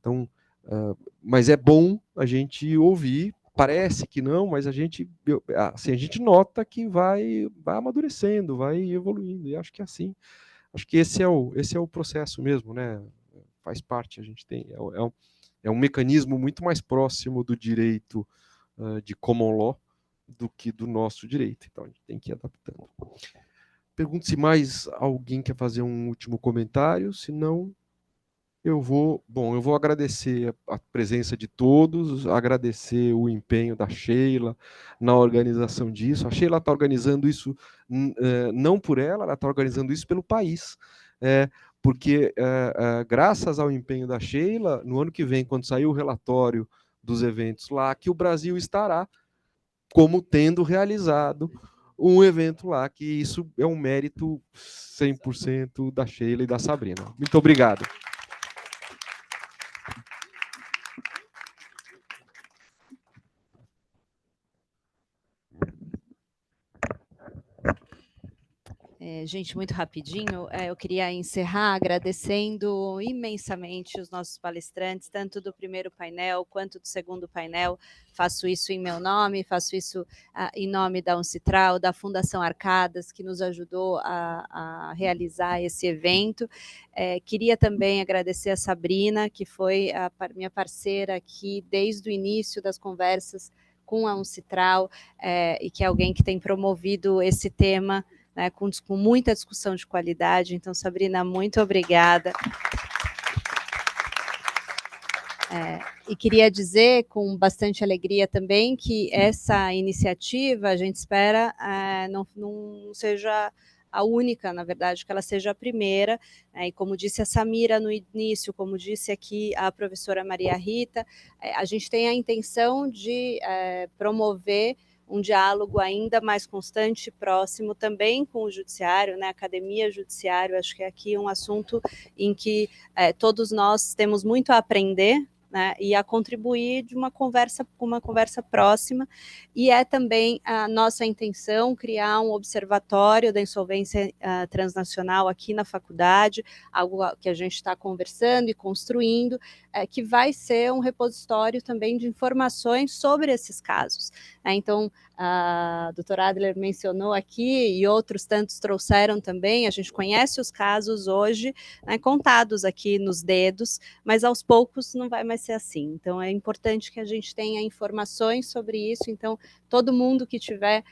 Então, mas é bom a gente ouvir, parece que não, mas a gente nota que vai amadurecendo, vai evoluindo, e acho que é assim, acho que esse é o processo mesmo, né? Faz parte, a gente tem, é um mecanismo muito mais próximo do direito de common law do que do nosso direito, então a gente tem que ir adaptando. Pergunto se mais alguém quer fazer um último comentário, se não, eu vou agradecer a presença de todos, agradecer o empenho da Sheila na organização disso. A Sheila está organizando isso não por ela está organizando isso pelo país, porque graças ao empenho da Sheila, no ano que vem, quando sair o relatório dos eventos lá, que o Brasil estará como tendo realizado um evento lá, que isso é um mérito 100% da Sheila e da Sabrina. Muito obrigado. Gente, muito rapidinho, eu queria encerrar agradecendo imensamente os nossos palestrantes, tanto do primeiro painel quanto do segundo painel. Faço isso em meu nome, faço isso em nome da Uncitral, da Fundação Arcadas, que nos ajudou a realizar esse evento. Queria também agradecer a Sabrina, que foi a minha parceira aqui desde o início das conversas com a Uncitral, e que é alguém que tem promovido esse tema, né, com muita discussão de qualidade. Então, Sabrina, muito obrigada. E queria dizer, com bastante alegria também, que essa iniciativa, a gente espera, não seja a única, na verdade, que ela seja a primeira, e como disse a Samira no início, como disse aqui a professora Maria Rita, a gente tem a intenção de promover um diálogo ainda mais constante e próximo também com o judiciário, né, academia judiciário. Acho que é aqui um assunto em que todos nós temos muito a aprender, né, e a contribuir com uma conversa próxima, e é também a nossa intenção criar um observatório da insolvência transnacional aqui na faculdade, algo que a gente está conversando e construindo, que vai ser um repositório também de informações sobre esses casos. Então, a doutora Adler mencionou aqui, e outros tantos trouxeram também, a gente conhece os casos hoje, né, contados aqui nos dedos, mas aos poucos não vai mais ser assim. Então, é importante que a gente tenha informações sobre isso. Então, todo mundo que tiver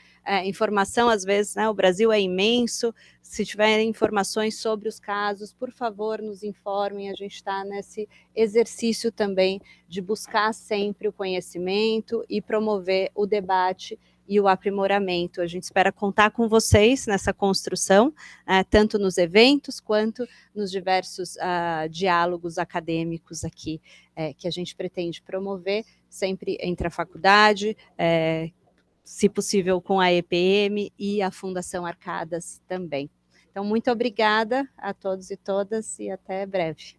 informação, às vezes, né, o Brasil é imenso, se tiver informações sobre os casos, por favor, nos informem. A gente está nesse exercício também de buscar sempre o conhecimento e promover o debate e o aprimoramento. A gente espera contar com vocês nessa construção, tanto nos eventos quanto nos diversos diálogos acadêmicos aqui, que a gente pretende promover, sempre entre a faculdade, se possível com a EPM e a Fundação Arcadas também. Então, muito obrigada a todos e todas, e até breve.